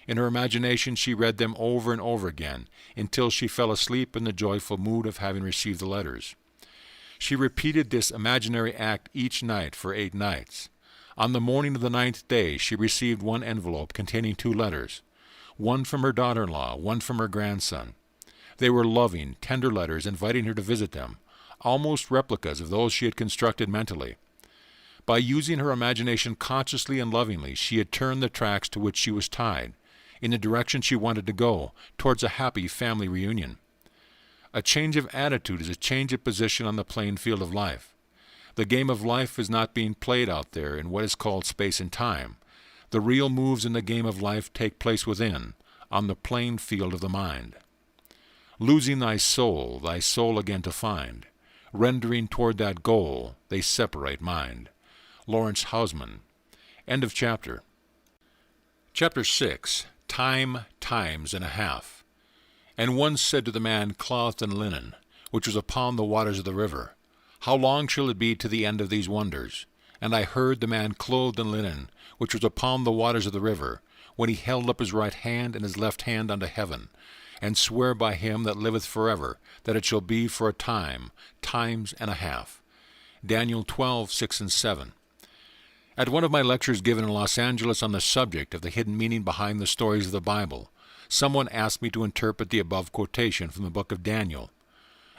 In her imagination she read them over and over again, until she fell asleep in the joyful mood of having received the letters. She repeated this imaginary act each night for 8 nights. On the morning of the 9th day she received one envelope containing 2 letters, one from her daughter-in-law, one from her grandson. They were loving, tender letters inviting her to visit them, almost replicas of those she had constructed mentally. By using her imagination consciously and lovingly, she had turned the tracks to which she was tied, in the direction she wanted to go, towards a happy family reunion. A change of attitude is a change of position on the playing field of life. The game of life is not being played out there in what is called space and time. The real moves in the game of life take place within, on the playing field of the mind. Losing thy soul again to find. Rendering toward that goal, they separate mind. Lawrence Hausman. End of chapter. Chapter 6. Time, times and a half. And one said to the man clothed in linen, which was upon the waters of the river, How long shall it be to the end of these wonders? And I heard the man clothed in linen, which was upon the waters of the river, when he held up his right hand and his left hand unto heaven, and swear by him that liveth forever, that it shall be for a time, times and a half. Daniel 12:6 and 7. At one of my lectures given in Los Angeles on the subject of the hidden meaning behind the stories of the Bible, someone asked me to interpret the above quotation from the book of Daniel.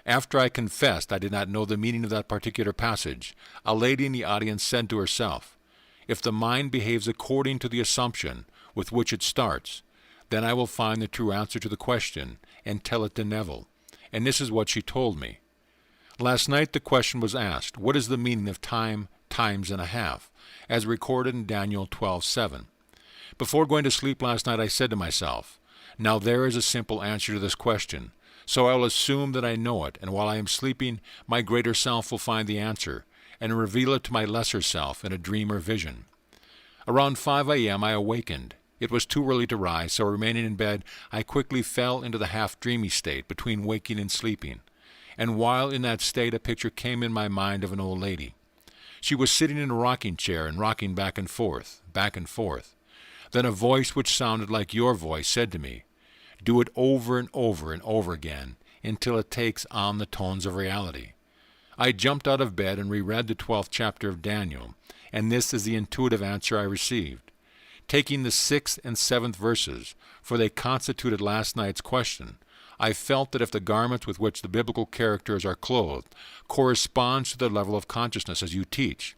After I confessed I did not know the meaning of that particular passage, a lady in the audience said to herself, If the mind behaves according to the assumption with which it starts, then I will find the true answer to the question and tell it to Neville. And this is what she told me. Last night the question was asked, what is the meaning of time, times and a half, as recorded in Daniel 12:7. Before going to sleep last night I said to myself, now there is a simple answer to this question, so I will assume that I know it, and while I am sleeping, my greater self will find the answer, and reveal it to my lesser self in a dream or vision. Around 5 a.m. I awakened. It was too early to rise, so remaining in bed, I quickly fell into the half-dreamy state between waking and sleeping, and while in that state a picture came in my mind of an old lady. She was sitting in a rocking chair and rocking back and forth, back and forth. Then a voice which sounded like your voice said to me, do it over and over and over again until it takes on the tones of reality. I jumped out of bed and reread the 12th chapter of Daniel, and this is the intuitive answer I received. Taking the 6th and 7th verses, for they constituted last night's question, I felt that if the garments with which the biblical characters are clothed corresponds to the level of consciousness as you teach,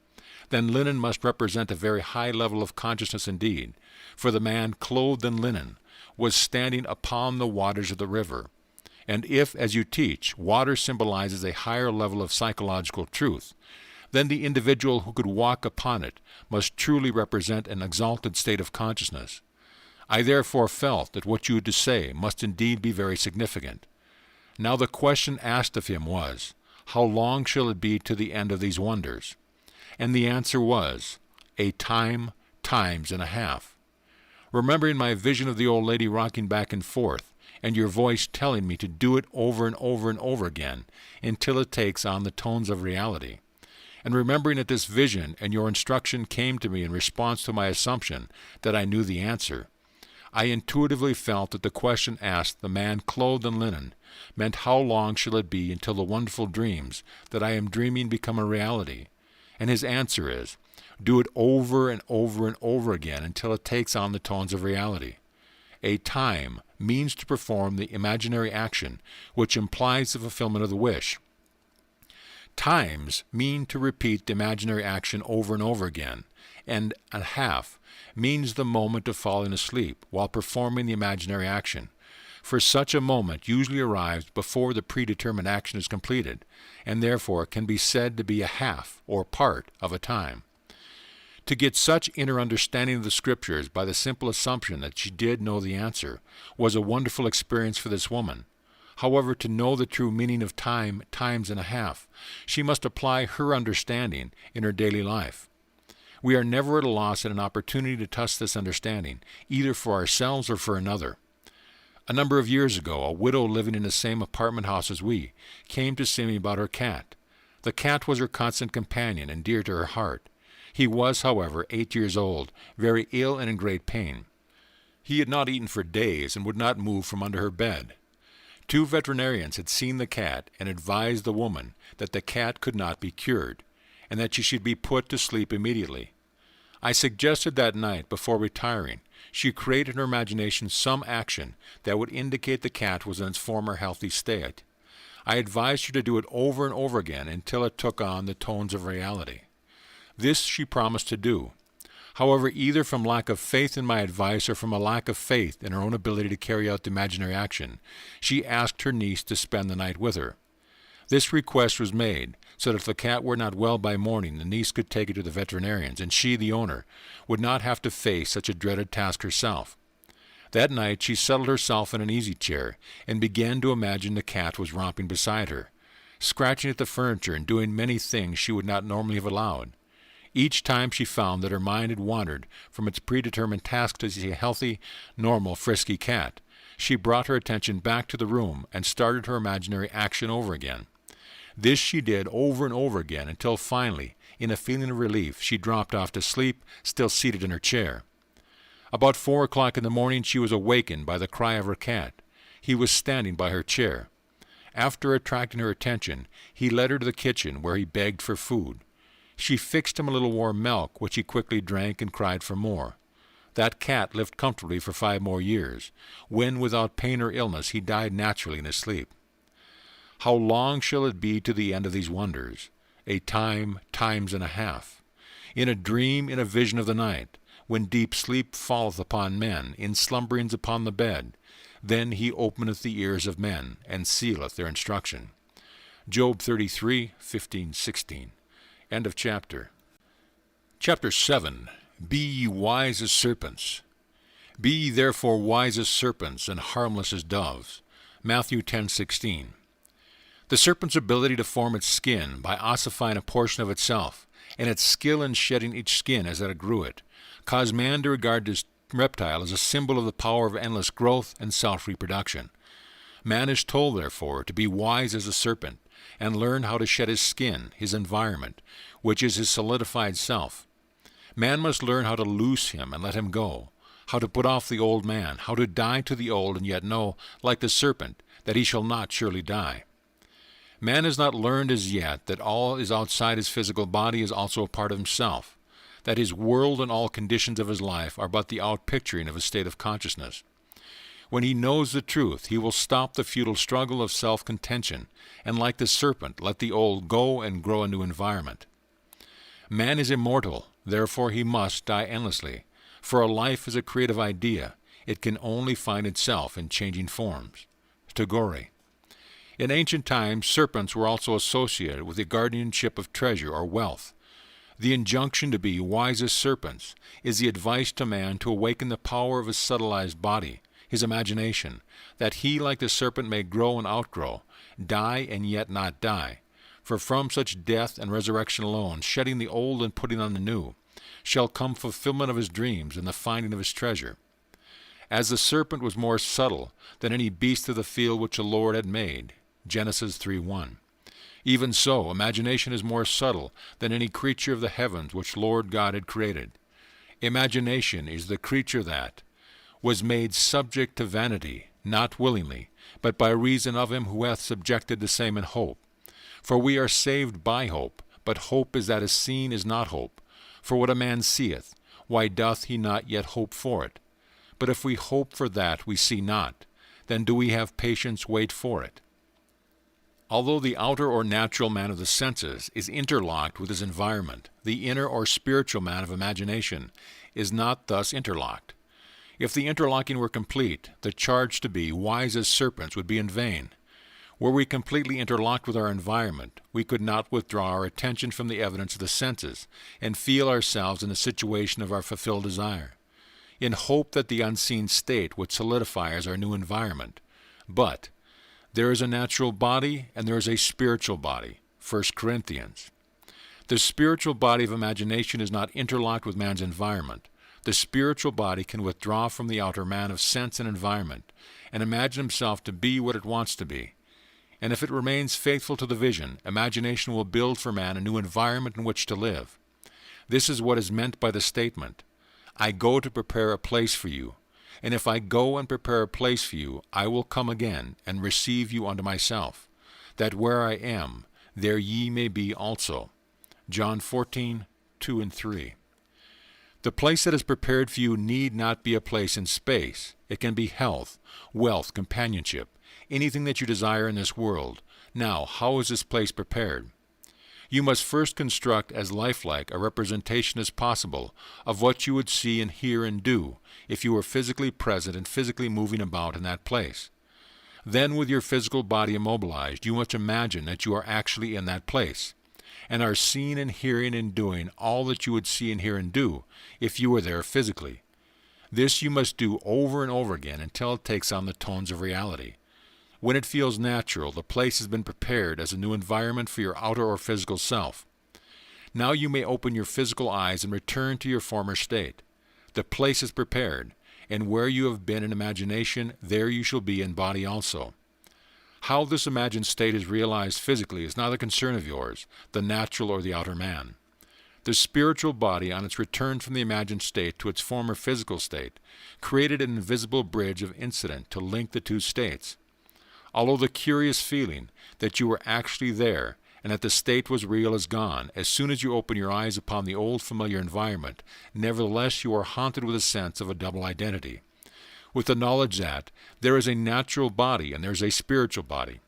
then linen must represent a very high level of consciousness indeed, for the man clothed in linen was standing upon the waters of the river. And if, as you teach, water symbolizes a higher level of psychological truth, then the individual who could walk upon it must truly represent an exalted state of consciousness. I therefore felt that what you had to say must indeed be very significant. Now the question asked of him was, how long shall it be to the end of these wonders? And the answer was, a time, times and a half. Remembering my vision of the old lady rocking back and forth, and your voice telling me to do it over and over and over again until it takes on the tones of reality, and remembering that this vision and your instruction came to me in response to my assumption that I knew the answer, I intuitively felt that the question asked the man clothed in linen meant how long shall it be until the wonderful dreams that I am dreaming become a reality, and his answer is, do it over and over and over again until it takes on the tones of reality. A time means to perform the imaginary action which implies the fulfillment of the wish. Times mean to repeat the imaginary action over and over again, and a half means the moment of falling asleep while performing the imaginary action, for such a moment usually arrives before the predetermined action is completed, and therefore can be said to be a half or part of a time. To get such inner understanding of the Scriptures by the simple assumption that she did know the answer was a wonderful experience for this woman. However, to know the true meaning of time, times and a half, she must apply her understanding in her daily life. We are never at a loss at an opportunity to test this understanding, either for ourselves or for another. A number of years ago, a widow living in the same apartment house as we came to see me about her cat. The cat was her constant companion and dear to her heart. He was, however, 8 years old, very ill and in great pain. He had not eaten for days and would not move from under her bed. 2 veterinarians had seen the cat and advised the woman that the cat could not be cured, and that she should be put to sleep immediately. I suggested that night, before retiring, she create in her imagination some action that would indicate the cat was in its former healthy state. I advised her to do it over and over again until it took on the tones of reality. This she promised to do. However, either from lack of faith in my advice or from a lack of faith in her own ability to carry out the imaginary action, she asked her niece to spend the night with her. This request was made so that if the cat were not well by morning, the niece could take it to the veterinarians, and she, the owner, would not have to face such a dreaded task herself. That night she settled herself in an easy chair and began to imagine the cat was romping beside her, scratching at the furniture and doing many things she would not normally have allowed. Each time she found that her mind had wandered from its predetermined task to see a healthy, normal, frisky cat, she brought her attention back to the room and started her imaginary action over again. This she did over and over again until finally, in a feeling of relief, she dropped off to sleep, still seated in her chair. About 4 o'clock in the morning she was awakened by the cry of her cat. He was standing by her chair. After attracting her attention, he led her to the kitchen where he begged for food. She fixed him a little warm milk, which he quickly drank and cried for more. That cat lived comfortably for 5 more years, when, without pain or illness, he died naturally in his sleep. How long shall it be to the end of these wonders? A time, times and a half. In a dream, in a vision of the night, when deep sleep falleth upon men, in slumberings upon the bed, then he openeth the ears of men, and sealeth their instruction. Job 33:15-16. End of chapter. Chapter 7. Be ye wise as serpents. Be ye therefore wise as serpents, and harmless as doves. Matthew 10:16. The serpent's ability to form its skin by ossifying a portion of itself, and its skill in shedding each skin as it grew it, caused man to regard this reptile as a symbol of the power of endless growth and self-reproduction. Man is told, therefore, to be wise as a serpent, and learn how to shed his skin, his environment, which is his solidified self. Man must learn how to loose him and let him go, how to put off the old man, how to die to the old and yet know, like the serpent, that he shall not surely die. Man has not learned as yet that all is outside his physical body is also a part of himself, that his world and all conditions of his life are but the outpicturing of his state of consciousness. When he knows the truth, he will stop the futile struggle of self-contention, and like the serpent, let the old go and grow a new environment. Man is immortal, therefore he must die endlessly, for a life is a creative idea. It can only find itself in changing forms. Tagore. In ancient times, serpents were also associated with the guardianship of treasure or wealth. The injunction to be wise as serpents is the advice to man to awaken the power of his subtilized body, his imagination, that he, like the serpent, may grow and outgrow, die and yet not die. For from such death and resurrection alone, shedding the old and putting on the new, shall come fulfillment of his dreams and the finding of his treasure. As the serpent was more subtle than any beast of the field which the Lord had made, Genesis 3:1. Even so, imagination is more subtle than any creature of the heavens which Lord God had created. Imagination is the creature that was made subject to vanity, not willingly, but by reason of him who hath subjected the same in hope. For we are saved by hope, but hope is that is seen is not hope. For what a man seeth, why doth he not yet hope for it? But if we hope for that we see not, then do we have patience wait for it. Although the outer or natural man of the senses is interlocked with his environment, the inner or spiritual man of imagination is not thus interlocked. If the interlocking were complete, the charge to be wise as serpents would be in vain. Were we completely interlocked with our environment, we could not withdraw our attention from the evidence of the senses and feel ourselves in the situation of our fulfilled desire, in hope that the unseen state would solidify as our new environment. But there is a natural body and there is a spiritual body. 1 Corinthians. The spiritual body of imagination is not interlocked with man's environment. The spiritual body can withdraw from the outer man of sense and environment and imagine himself to be what it wants to be. And if it remains faithful to the vision, imagination will build for man a new environment in which to live. This is what is meant by the statement, I go to prepare a place for you. And if I go and prepare a place for you, I will come again and receive you unto myself, that where I am, there ye may be also. John 14:2 and 3. The place that is prepared for you need not be a place in space. It can be health, wealth, companionship, anything that you desire in this world. Now, how is this place prepared? You must first construct as lifelike a representation as possible of what you would see and hear and do if you were physically present and physically moving about in that place. Then, with your physical body immobilized, you must imagine that you are actually in that place, and are seeing and hearing and doing all that you would see and hear and do if you were there physically. This you must do over and over again until it takes on the tones of reality. When it feels natural, the place has been prepared as a new environment for your outer or physical self. Now you may open your physical eyes and return to your former state. The place is prepared, and where you have been in imagination, there you shall be in body also. How this imagined state is realized physically is not a concern of yours, the natural or the outer man. The spiritual body, on its return from the imagined state to its former physical state, created an invisible bridge of incident to link the two states. Although the curious feeling that you were actually there and that the state was real is gone, as soon as you open your eyes upon the old familiar environment, nevertheless you are haunted with a sense of a double identity, with the knowledge that there is a natural body and there is a spiritual body.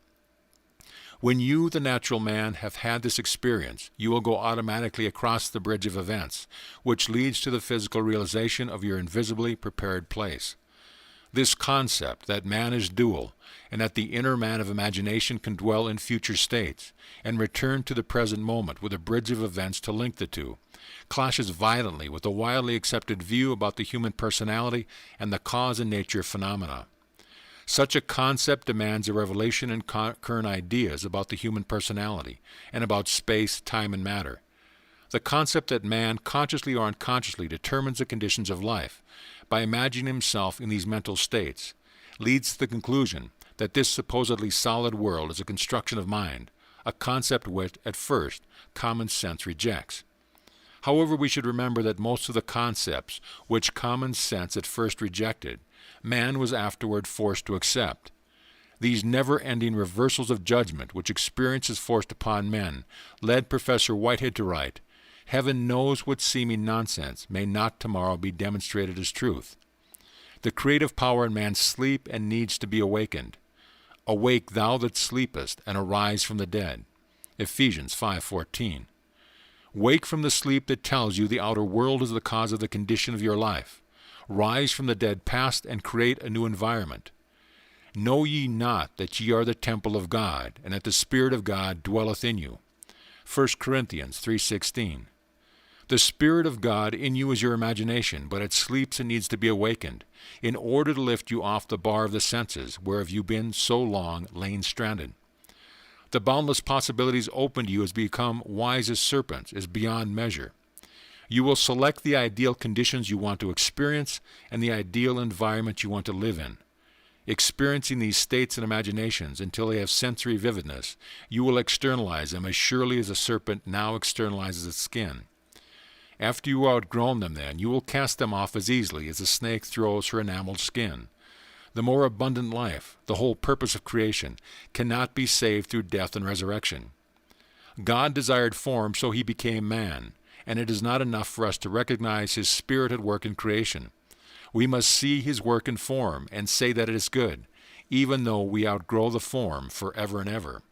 When you, the natural man, have had this experience, you will go automatically across the bridge of events, which leads to the physical realization of your invisibly prepared place. This concept that man is dual, and that the inner man of imagination can dwell in future states, and return to the present moment with a bridge of events to link the two, clashes violently with the widely accepted view about the human personality and the cause and nature of phenomena. Such a concept demands a revelation in current ideas about the human personality, and about space, time, and matter. The concept that man, consciously or unconsciously, determines the conditions of life, by imagining himself in these mental states, leads to the conclusion that this supposedly solid world is a construction of mind, a concept which, at first, common sense rejects. However, we should remember that most of the concepts which common sense at first rejected, man was afterward forced to accept. These never-ending reversals of judgment which experience has forced upon men led Professor Whitehead to write, Heaven knows what seeming nonsense may not tomorrow be demonstrated as truth. The creative power in man's sleep and needs to be awakened. Awake thou that sleepest, and arise from the dead. Ephesians 5:14. Wake from the sleep that tells you the outer world is the cause of the condition of your life. Rise from the dead past and create a new environment. Know ye not that ye are the temple of God, and that the Spirit of God dwelleth in you? 1 Corinthians 3:16. The Spirit of God in you is your imagination, but it sleeps and needs to be awakened, in order to lift you off the bar of the senses, where have you been so long lain stranded. The boundless possibilities open to you as become wise as serpents, is beyond measure. You will select the ideal conditions you want to experience and the ideal environment you want to live in. Experiencing these states and imaginations until they have sensory vividness, you will externalize them as surely as a serpent now externalizes its skin. After you are outgrown them, then, you will cast them off as easily as a snake throws her enameled skin. The more abundant life, the whole purpose of creation, cannot be saved through death and resurrection. God desired form, so he became man, and it is not enough for us to recognize his Spirit at work in creation. We must see his work in form and say that it is good, even though we outgrow the form forever and ever.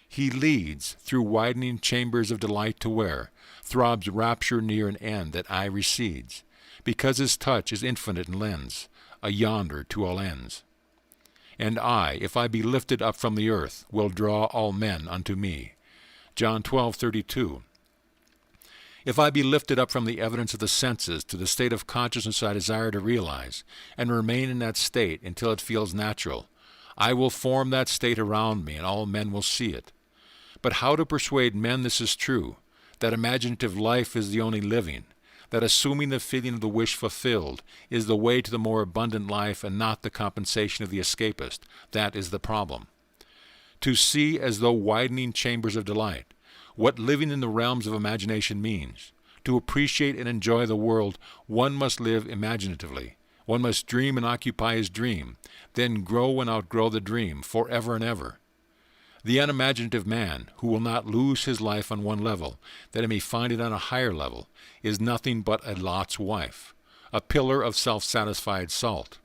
He leads through widening chambers of delight to where throbs rapture near an end that eye recedes, because his touch is infinite in lens, a yonder to all ends. And I, if I be lifted up from the earth, will draw all men unto me. John 12:32. If I be lifted up from the evidence of the senses to the state of consciousness I desire to realize, and remain in that state until it feels natural, I will form that state around me, and all men will see it. But how to persuade men this is true, that imaginative life is the only living, that assuming the feeling of the wish fulfilled is the way to the more abundant life and not the compensation of the escapist, that is the problem. To see as though widening chambers of delight, what living in the realms of imagination means. To appreciate and enjoy the world, one must live imaginatively. One must dream and occupy his dream, then grow and outgrow the dream forever and ever. The unimaginative man, who will not lose his life on one level, that he may find it on a higher level, is nothing but a Lot's wife, a pillar of self-satisfied salt.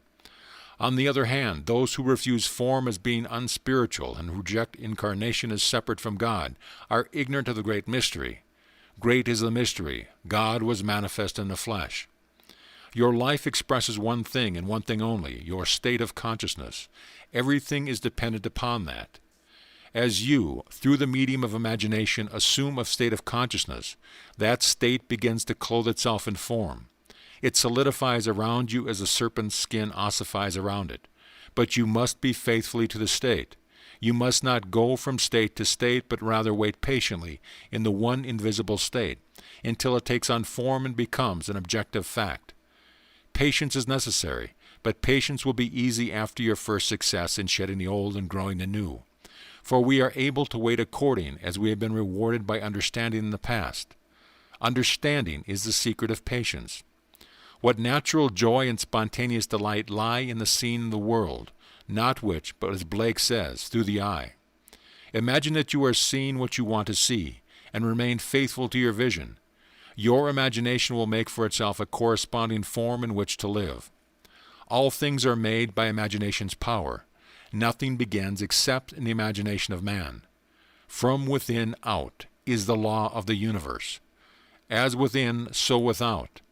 On the other hand, those who refuse form as being unspiritual and reject incarnation as separate from God are ignorant of the great mystery. Great is the mystery. God was manifest in the flesh. Your life expresses one thing and one thing only, your state of consciousness. Everything is dependent upon that. As you, through the medium of imagination, assume a state of consciousness, that state begins to clothe itself in form. It solidifies around you as a serpent's skin ossifies around it. But you must be faithfully to the state. You must not go from state to state, but rather wait patiently in the one invisible state, until it takes on form and becomes an objective fact. Patience is necessary, but patience will be easy after your first success in shedding the old and growing the new. For we are able to wait according as we have been rewarded by understanding in the past. Understanding is the secret of patience. What natural joy and spontaneous delight lie in the scene in the world, not which, but as Blake says, through the eye. Imagine that you are seeing what you want to see, and remain faithful to your vision. Your imagination will make for itself a corresponding form in which to live. All things are made by imagination's power. Nothing begins except in the imagination of man. From within out is the law of the universe. As within, so without.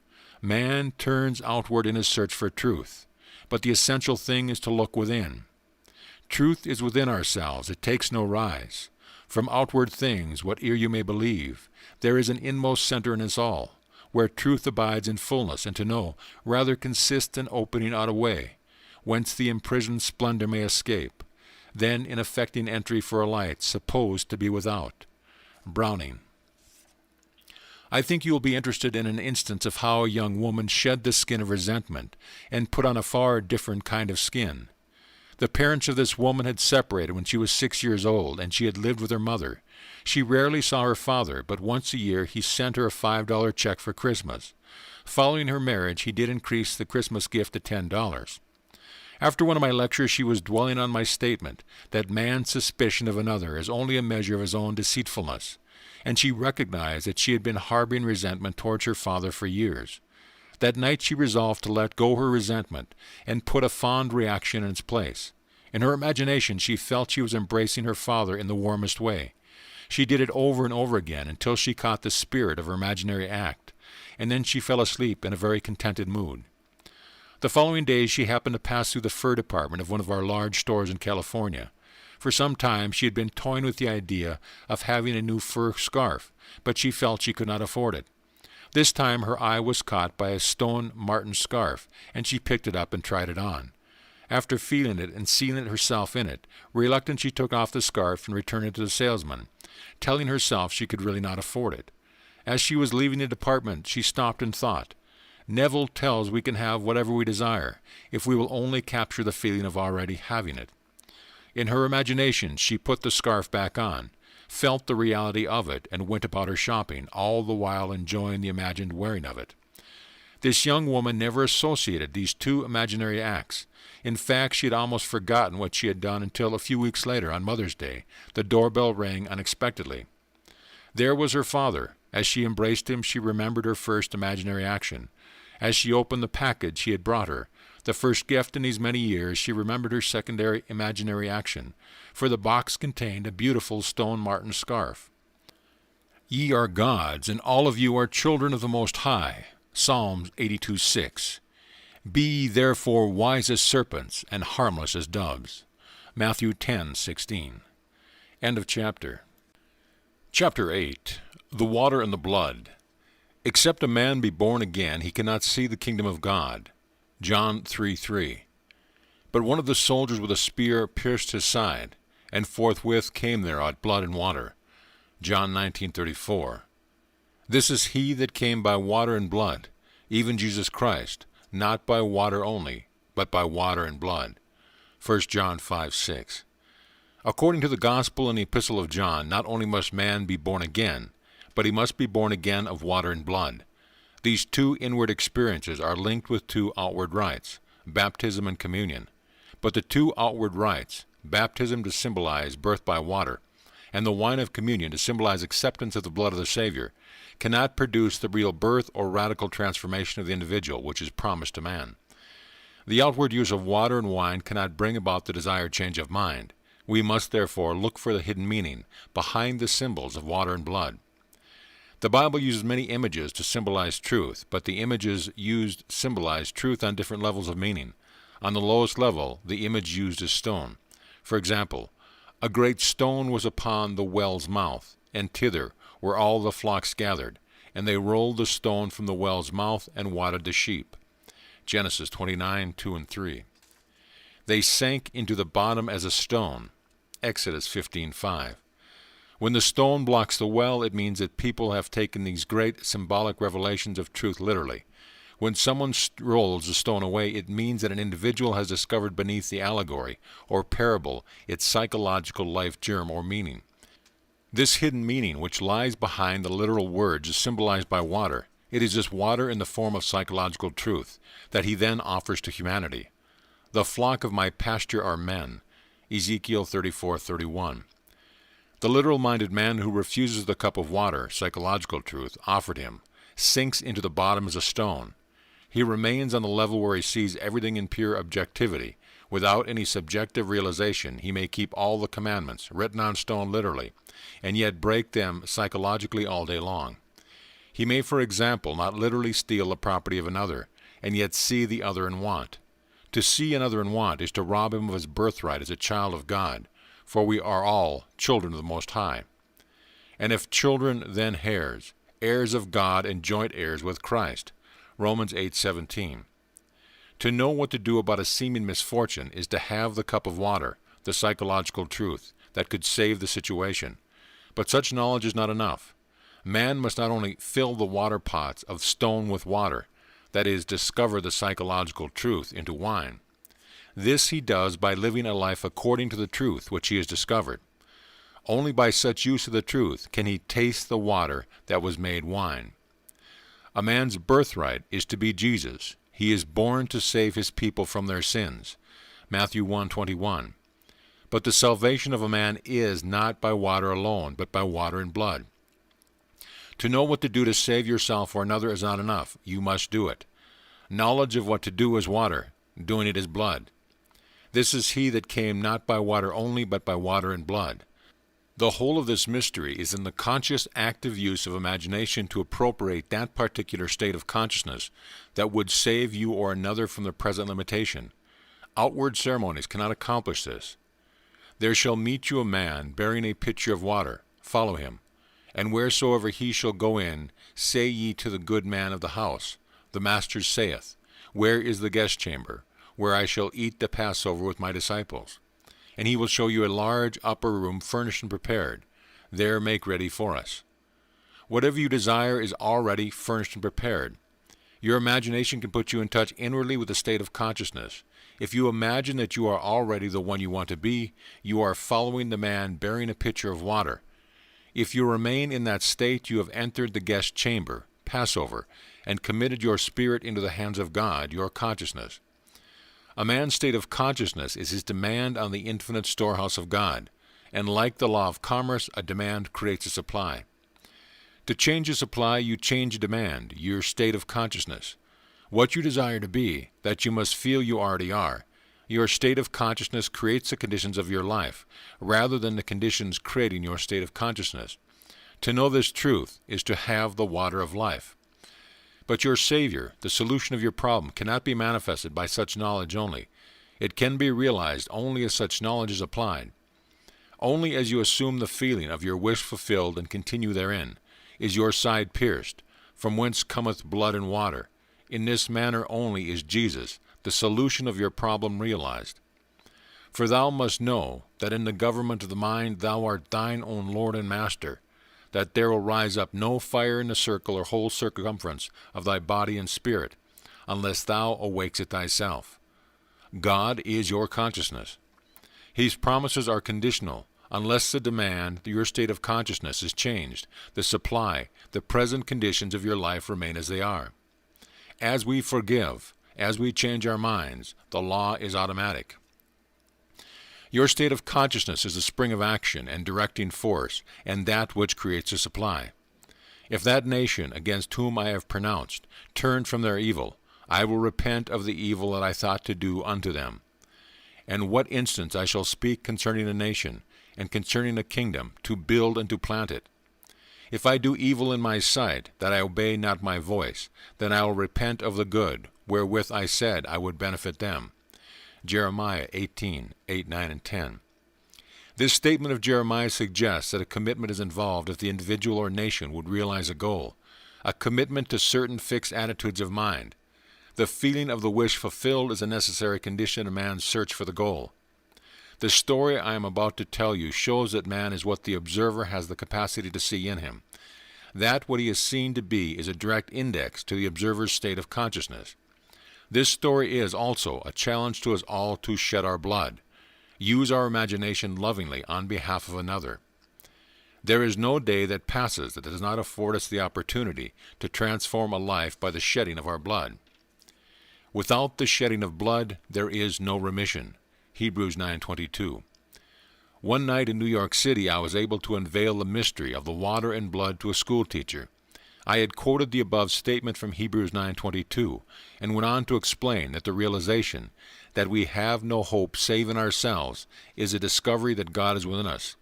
Man turns outward in his search for truth, but the essential thing is to look within. Truth is within ourselves, it takes no rise. From outward things, what ear you may believe, there is an inmost center in us all, where truth abides in fullness, and to know rather consists in opening out a way, whence the imprisoned splendor may escape, than in effecting entry for a light supposed to be without. Browning. I think you will be interested in an instance of how a young woman shed the skin of resentment and put on a far different kind of skin. The parents of this woman had separated when she was 6 years old, and she had lived with her mother. She rarely saw her father, but once a year he sent her a $5 check for Christmas. Following her marriage, he did increase the Christmas gift to $10. After one of my lectures, she was dwelling on my statement that man's suspicion of another is only a measure of his own deceitfulness. and she recognized that she had been harboring resentment towards her father for years. That night she resolved to let go her resentment and put a fond reaction in its place. In her imagination she felt she was embracing her father in the warmest way. She did it over and over again until she caught the spirit of her imaginary act, and then she fell asleep in a very contented mood. The following day she happened to pass through the fur department of one of our large stores in California. For some time she had been toying with the idea of having a new fur scarf, but she felt she could not afford it. This time her eye was caught by a stone marten scarf, and she picked it up and tried it on. After feeling it and seeing it herself in it, reluctant she took off the scarf and returned it to the salesman, telling herself she could really not afford it. As she was leaving the department, she stopped and thought, "Neville tells we can have whatever we desire, if we will only capture the feeling of already having it." In her imagination she put the scarf back on, felt the reality of it, and went about her shopping, all the while enjoying the imagined wearing of it. This young woman never associated these two imaginary acts. In fact, she had almost forgotten what she had done until a few weeks later, on Mother's Day, the doorbell rang unexpectedly. There was her father. As she embraced him, she remembered her first imaginary action. As she opened the package he had brought her, the first gift in these many years, she remembered her secondary imaginary action, for the box contained a beautiful stone marten scarf. "Ye are gods, and all of you are children of the Most High." Psalms 82:6. "Be ye therefore wise as serpents, and harmless as doves." Matthew 10:16. End of chapter. Chapter 8. The Water and the Blood. "Except a man be born again, he cannot see the kingdom of God." John 3:3. "But one of the soldiers with a spear pierced his side, and forthwith came there out blood and water." John 19:34. "This is he that came by water and blood, even Jesus Christ, not by water only, but by water and blood." 1 John 5:6. According to the Gospel and the Epistle of John, not only must man be born again, but he must be born again of water and blood. These two inward experiences are linked with two outward rites, baptism and communion. But the two outward rites, baptism to symbolize birth by water, and the wine of communion to symbolize acceptance of the blood of the Savior, cannot produce the real birth or radical transformation of the individual which is promised to man. The outward use of water and wine cannot bring about the desired change of mind. We must therefore look for the hidden meaning behind the symbols of water and blood. The Bible uses many images to symbolize truth, but the images used symbolize truth on different levels of meaning. On the lowest level, the image used is stone. For example, "A great stone was upon the well's mouth, and thither were all the flocks gathered, and they rolled the stone from the well's mouth and watered the sheep." Genesis 29:2-3. "They sank into the bottom as a stone." Exodus 15:5. When the stone blocks the well, it means that people have taken these great symbolic revelations of truth literally. When someone rolls the stone away, it means that an individual has discovered beneath the allegory or parable its psychological life germ or meaning. This hidden meaning, which lies behind the literal words, is symbolized by water. It is this water in the form of psychological truth that he then offers to humanity. "The flock of my pasture are men." Ezekiel 34:31. The literal-minded man who refuses the cup of water, psychological truth, offered him, sinks into the bottom as a stone. He remains on the level where he sees everything in pure objectivity. Without any subjective realization, he may keep all the commandments, written on stone literally, and yet break them psychologically all day long. He may, for example, not literally steal the property of another, and yet see the other in want. To see another in want is to rob him of his birthright as a child of God, for we are all children of the Most High. "And if children, then heirs, heirs of God and joint heirs with Christ." Romans 8:17. To know what to do about a seeming misfortune is to have the cup of water, the psychological truth, that could save the situation. But such knowledge is not enough. Man must not only fill the water pots of stone with water, that is, discover the psychological truth into wine. This he does by living a life according to the truth which he has discovered. Only by such use of the truth can he taste the water that was made wine. A man's birthright is to be Jesus. He is born to save his people from their sins. Matthew 1:21. But the salvation of a man is not by water alone, but by water and blood. To know what to do to save yourself or another is not enough. You must do it. Knowledge of what to do is water. Doing it is blood. This is he that came not by water only, but by water and blood. The whole of this mystery is in the conscious, active use of imagination to appropriate that particular state of consciousness that would save you or another from the present limitation. Outward ceremonies cannot accomplish this. There shall meet you a man bearing a pitcher of water. Follow him. And wheresoever he shall go in, say ye to the good man of the house, the Master saith, Where is the guest chamber, where I shall eat the Passover with my disciples? And he will show you a large upper room furnished and prepared. There make ready for us. Whatever you desire is already furnished and prepared. Your imagination can put you in touch inwardly with the state of consciousness. If you imagine that you are already the one you want to be, you are following the man bearing a pitcher of water. If you remain in that state, you have entered the guest chamber, Passover, and committed your spirit into the hands of God, your consciousness. A man's state of consciousness is his demand on the infinite storehouse of God, and like the law of commerce, a demand creates a supply. To change a supply, you change a demand, your state of consciousness. What you desire to be, that you must feel you already are. Your state of consciousness creates the conditions of your life, rather than the conditions creating your state of consciousness. To know this truth is to have the water of life. But your Savior, the solution of your problem, cannot be manifested by such knowledge only. It can be realized only as such knowledge is applied. Only as you assume the feeling of your wish fulfilled and continue therein, is your side pierced, from whence cometh blood and water. In this manner only is Jesus, the solution of your problem, realized. For thou must know that in the government of the mind thou art thine own Lord and Master, that there will rise up no fire in the circle or whole circumference of thy body and spirit, unless thou awakes it thyself. God is your consciousness. His promises are conditional. Unless the demand, your state of consciousness, is changed, the supply, the present conditions of your life remain as they are. As we forgive, as we change our minds, the law is automatic. Your state of consciousness is the spring of action and directing force, and that which creates a supply. If that nation against whom I have pronounced turn from their evil, I will repent of the evil that I thought to do unto them. And what instance I shall speak concerning a nation, and concerning a kingdom, to build and to plant it. If I do evil in my sight, that I obey not my voice, then I will repent of the good, wherewith I said I would benefit them. Jeremiah 18:8, 9, and 10. This statement of Jeremiah suggests that a commitment is involved if the individual or nation would realize a goal, a commitment to certain fixed attitudes of mind. The feeling of the wish fulfilled is a necessary condition of man's search for the goal. The story I am about to tell you shows that man is what the observer has the capacity to see in him. That what he is seen to be is a direct index to the observer's state of consciousness. This story is also a challenge to us all to shed our blood, use our imagination lovingly on behalf of another. There is no day that passes that does not afford us the opportunity to transform a life by the shedding of our blood. Without the shedding of blood, there is no remission. Hebrews 9:22. One night in New York City, I was able to unveil the mystery of the water and blood to a schoolteacher. I had quoted the above statement from Hebrews 9:22, and went on to explain that the realization that we have no hope save in ourselves is a discovery that God is within us,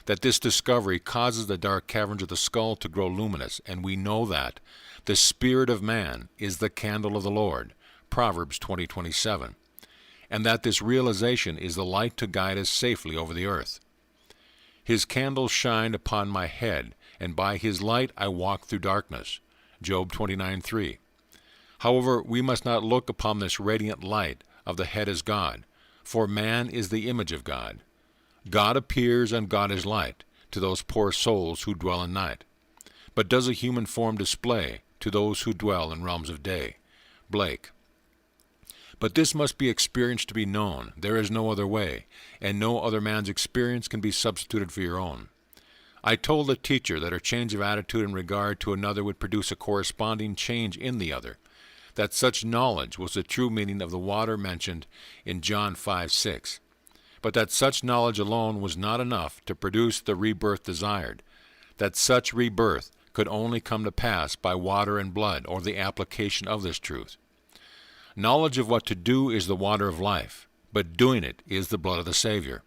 that this discovery causes the dark caverns of the skull to grow luminous, and we know that the spirit of man is the candle of the Lord, Proverbs 20:27, and that this realization is the light to guide us safely over the earth. His candle shined upon my head, and by his light I walk through darkness. Job 29:3. However, we must not look upon this radiant light of the head as God, for man is the image of God. God appears and God is light to those poor souls who dwell in night. But does a human form display to those who dwell in realms of day? Blake. But this must be experienced to be known. There is no other way, and no other man's experience can be substituted for your own. I told the teacher that her change of attitude in regard to another would produce a corresponding change in the other, that such knowledge was the true meaning of the water mentioned in John 5:6, but that such knowledge alone was not enough to produce the rebirth desired, that such rebirth could only come to pass by water and blood, or the application of this truth. Knowledge of what to do is the water of life, but doing it is the blood of the Savior.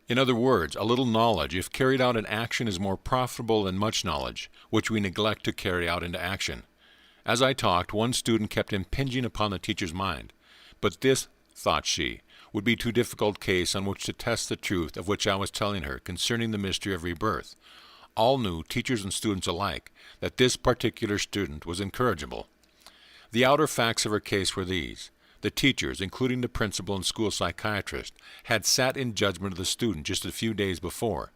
In other words, a little knowledge, if carried out in action, is more profitable than much knowledge, which we neglect to carry out into action. As I talked, one student kept impinging upon the teacher's mind. But this, thought she, would be too difficult case on which to test the truth of which I was telling her concerning the mystery of rebirth. All knew, teachers and students alike, that this particular student was incorrigible. The outer facts of her case were these. The teachers, including the principal and school psychiatrist, had sat in judgment of the student just a few days before.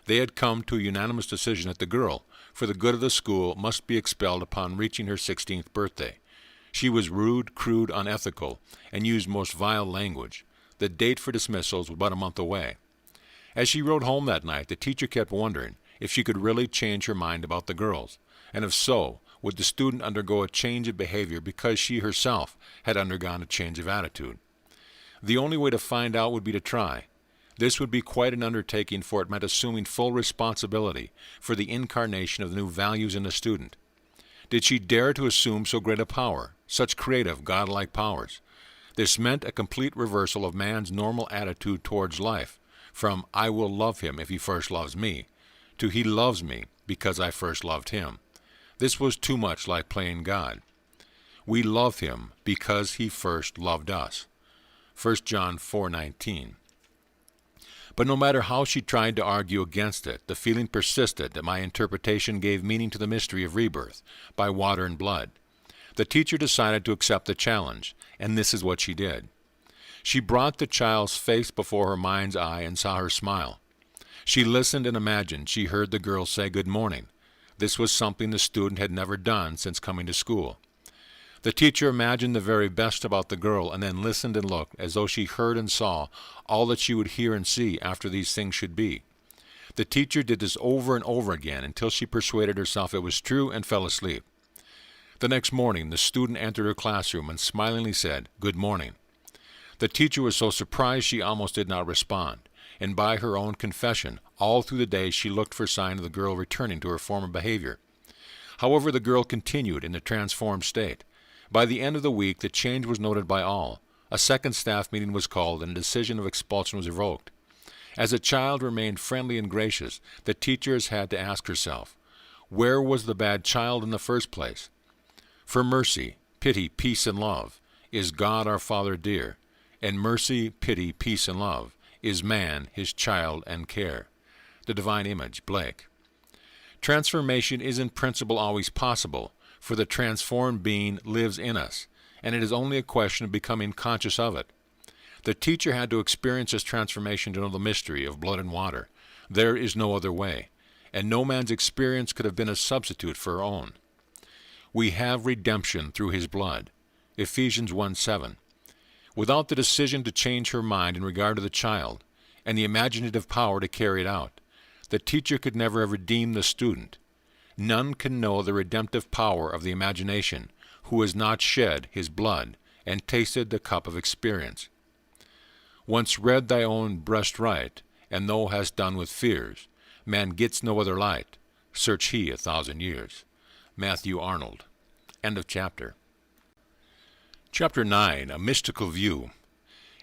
They had come to a unanimous decision that the girl, for the good of the school, must be expelled upon reaching her 16th birthday. She was rude, crude, unethical, and used most vile language. The date for dismissals was but a month away. As she rode home that night, the teacher kept wondering if she could really change her mind about the girls, and if so, would the student undergo a change of behavior because she herself had undergone a change of attitude. The only way to find out would be to try. This would be quite an undertaking, for it meant assuming full responsibility for the incarnation of the new values in the student. Did she dare to assume so great a power, such creative, godlike powers? This meant a complete reversal of man's normal attitude towards life, from "I will love him if he first loves me," to "he loves me because I first loved him." This was too much like playing God. We love him because he first loved us. 1 John 4:19. But no matter how she tried to argue against it, the feeling persisted that my interpretation gave meaning to the mystery of rebirth by water and blood. The teacher decided to accept the challenge, and this is what she did. She brought the child's face before her mind's eye and saw her smile. She listened and imagined she heard the girl say good morning. This was something the student had never done since coming to school. The teacher imagined the very best about the girl and then listened and looked as though she heard and saw all that she would hear and see after these things should be. The teacher did this over and over again until she persuaded herself it was true and fell asleep. The next morning, the student entered her classroom and smilingly said, "Good morning." The teacher was so surprised she almost did not respond, and by her own confession, all through the day she looked for sign of the girl returning to her former behavior. However, the girl continued in the transformed state. By the end of the week, the change was noted by all. A second staff meeting was called, and a decision of expulsion was revoked. As the child remained friendly and gracious, the teacher has had to ask herself, where was the bad child in the first place? For mercy, pity, peace, and love is God our Father dear, and mercy, pity, peace, and love is man, his child, and care. The Divine Image, Blake. Transformation is in principle always possible, for the transformed being lives in us, and it is only a question of becoming conscious of it. The teacher had to experience this transformation to know the mystery of blood and water. There is no other way, and no man's experience could have been a substitute for her own. We have redemption through his blood. Ephesians 1:7. Without the decision to change her mind in regard to the child, and the imaginative power to carry it out, the teacher could never have redeemed the student. None can know the redemptive power of the imagination who has not shed his blood and tasted the cup of experience. Once read thy own breast right, and thou hast done with fears. Man gets no other light. Search he 1,000 years. Matthew Arnold. End of chapter. Chapter 9, A Mystical View.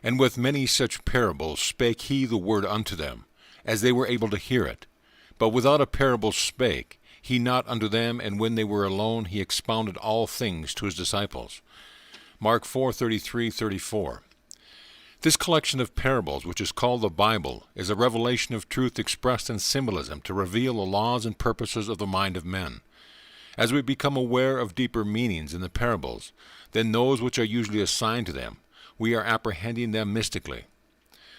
And with many such parables spake he the word unto them, as they were able to hear it. But without a parable spake he not unto them, and when they were alone he expounded all things to his disciples. Mark 4:33-34. This collection of parables, which is called the Bible, is a revelation of truth expressed in symbolism to reveal the laws and purposes of the mind of men. As we become aware of deeper meanings in the parables than those which are usually assigned to them, we are apprehending them mystically.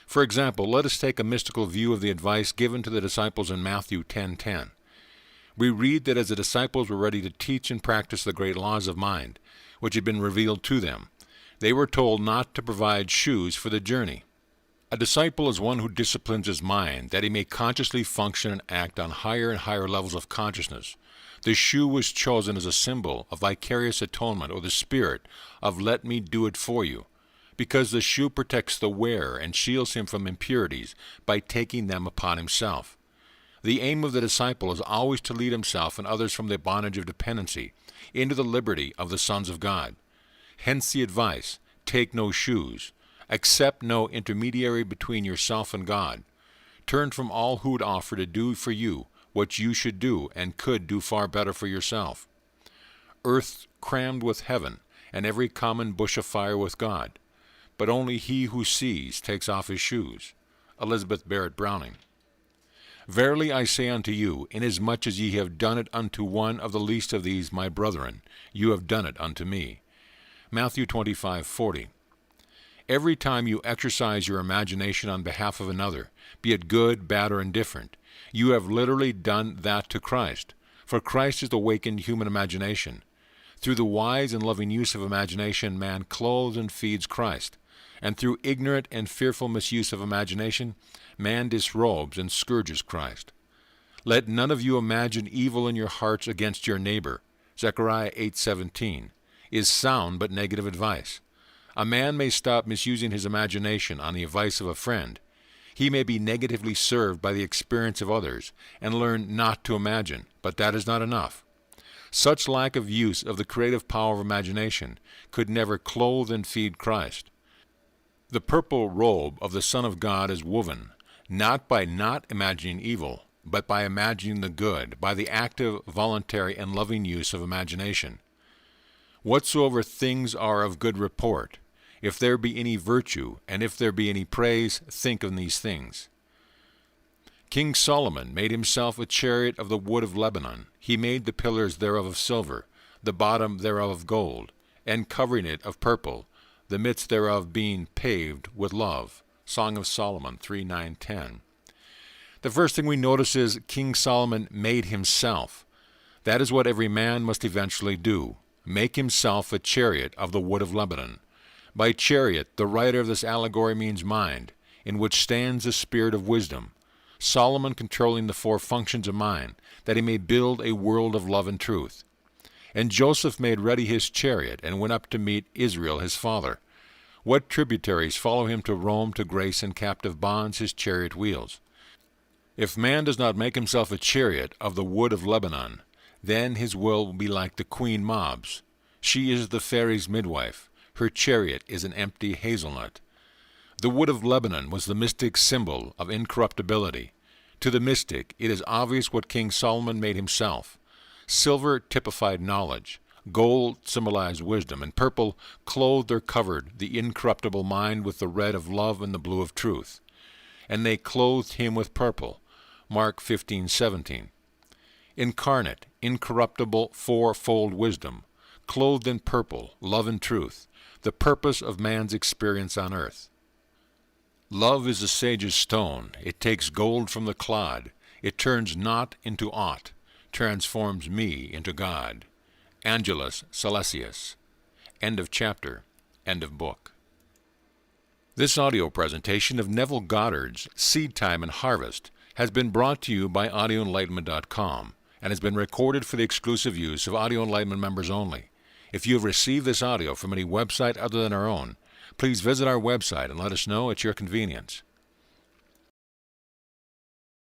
For example, let us take a mystical view of the advice given to the disciples in Matthew 10:10. We read that as the disciples were ready to teach and practice the great laws of mind, which had been revealed to them, they were told not to provide shoes for the journey. A disciple is one who disciplines his mind, that he may consciously function and act on higher and higher levels of consciousness. The shoe was chosen as a symbol of vicarious atonement, or the spirit of "let me do it for you," because the shoe protects the wearer and shields him from impurities by taking them upon himself. The aim of the disciple is always to lead himself and others from the bondage of dependency into the liberty of the sons of God. Hence the advice, take no shoes, accept no intermediary between yourself and God. Turn from all who would offer to do for you what you should do and could do far better for yourself. Earth crammed with heaven, and every common bush afire with God. But only he who sees takes off his shoes. Elizabeth Barrett Browning. Verily I say unto you, inasmuch as ye have done it unto one of the least of these my brethren, you have done it unto me. Matthew 25:40. Every time you exercise your imagination on behalf of another, be it good, bad, or indifferent, you have literally done that to Christ, for Christ is the awakened human imagination. Through the wise and loving use of imagination, man clothes and feeds Christ, and through ignorant and fearful misuse of imagination, man disrobes and scourges Christ. Let none of you imagine evil in your hearts against your neighbor, Zechariah 8:17, is sound but negative advice. A man may stop misusing his imagination on the advice of a friend. He may be negatively served by the experience of others and learn not to imagine, but that is not enough. Such lack of use of the creative power of imagination could never clothe and feed Christ. The purple robe of the Son of God is woven, not by not imagining evil, but by imagining the good, by the active, voluntary, and loving use of imagination. Whatsoever things are of good report, if there be any virtue, and if there be any praise, think on these things. King Solomon made himself a chariot of the wood of Lebanon. He made the pillars thereof of silver, the bottom thereof of gold, and covering it of purple, the midst thereof being paved with love. Song of Solomon 3:9-10. The first thing we notice is King Solomon made himself. That is what every man must eventually do, make himself a chariot of the wood of Lebanon. By chariot, the writer of this allegory means mind, in which stands the spirit of wisdom, Solomon controlling the four functions of mind, that he may build a world of love and truth. And Joseph made ready his chariot, and went up to meet Israel his father. What tributaries follow him to Rome to grace in captive bonds his chariot wheels? If man does not make himself a chariot of the wood of Lebanon, then his will be like the queen Mob's. She is the fairy's midwife. Her chariot is an empty hazelnut. The wood of Lebanon was the mystic symbol of incorruptibility. To the mystic, it is obvious what King Solomon made himself. Silver typified knowledge, gold symbolized wisdom, and purple clothed or covered the incorruptible mind with the red of love and the blue of truth. And they clothed him with purple. Mark 15:17. Incarnate, incorruptible, fourfold wisdom, clothed in purple, love and truth, the purpose of man's experience on earth. Love is the sage's stone. It takes gold from the clod. It turns naught into aught, transforms me into God. Angelus Silesius. End of chapter. End of book. This audio presentation of Neville Goddard's Seedtime and Harvest has been brought to you by audioenlightenment.com and has been recorded for the exclusive use of Audio Enlightenment members only. If you have received this audio from any website other than our own, please visit our website and let us know at your convenience.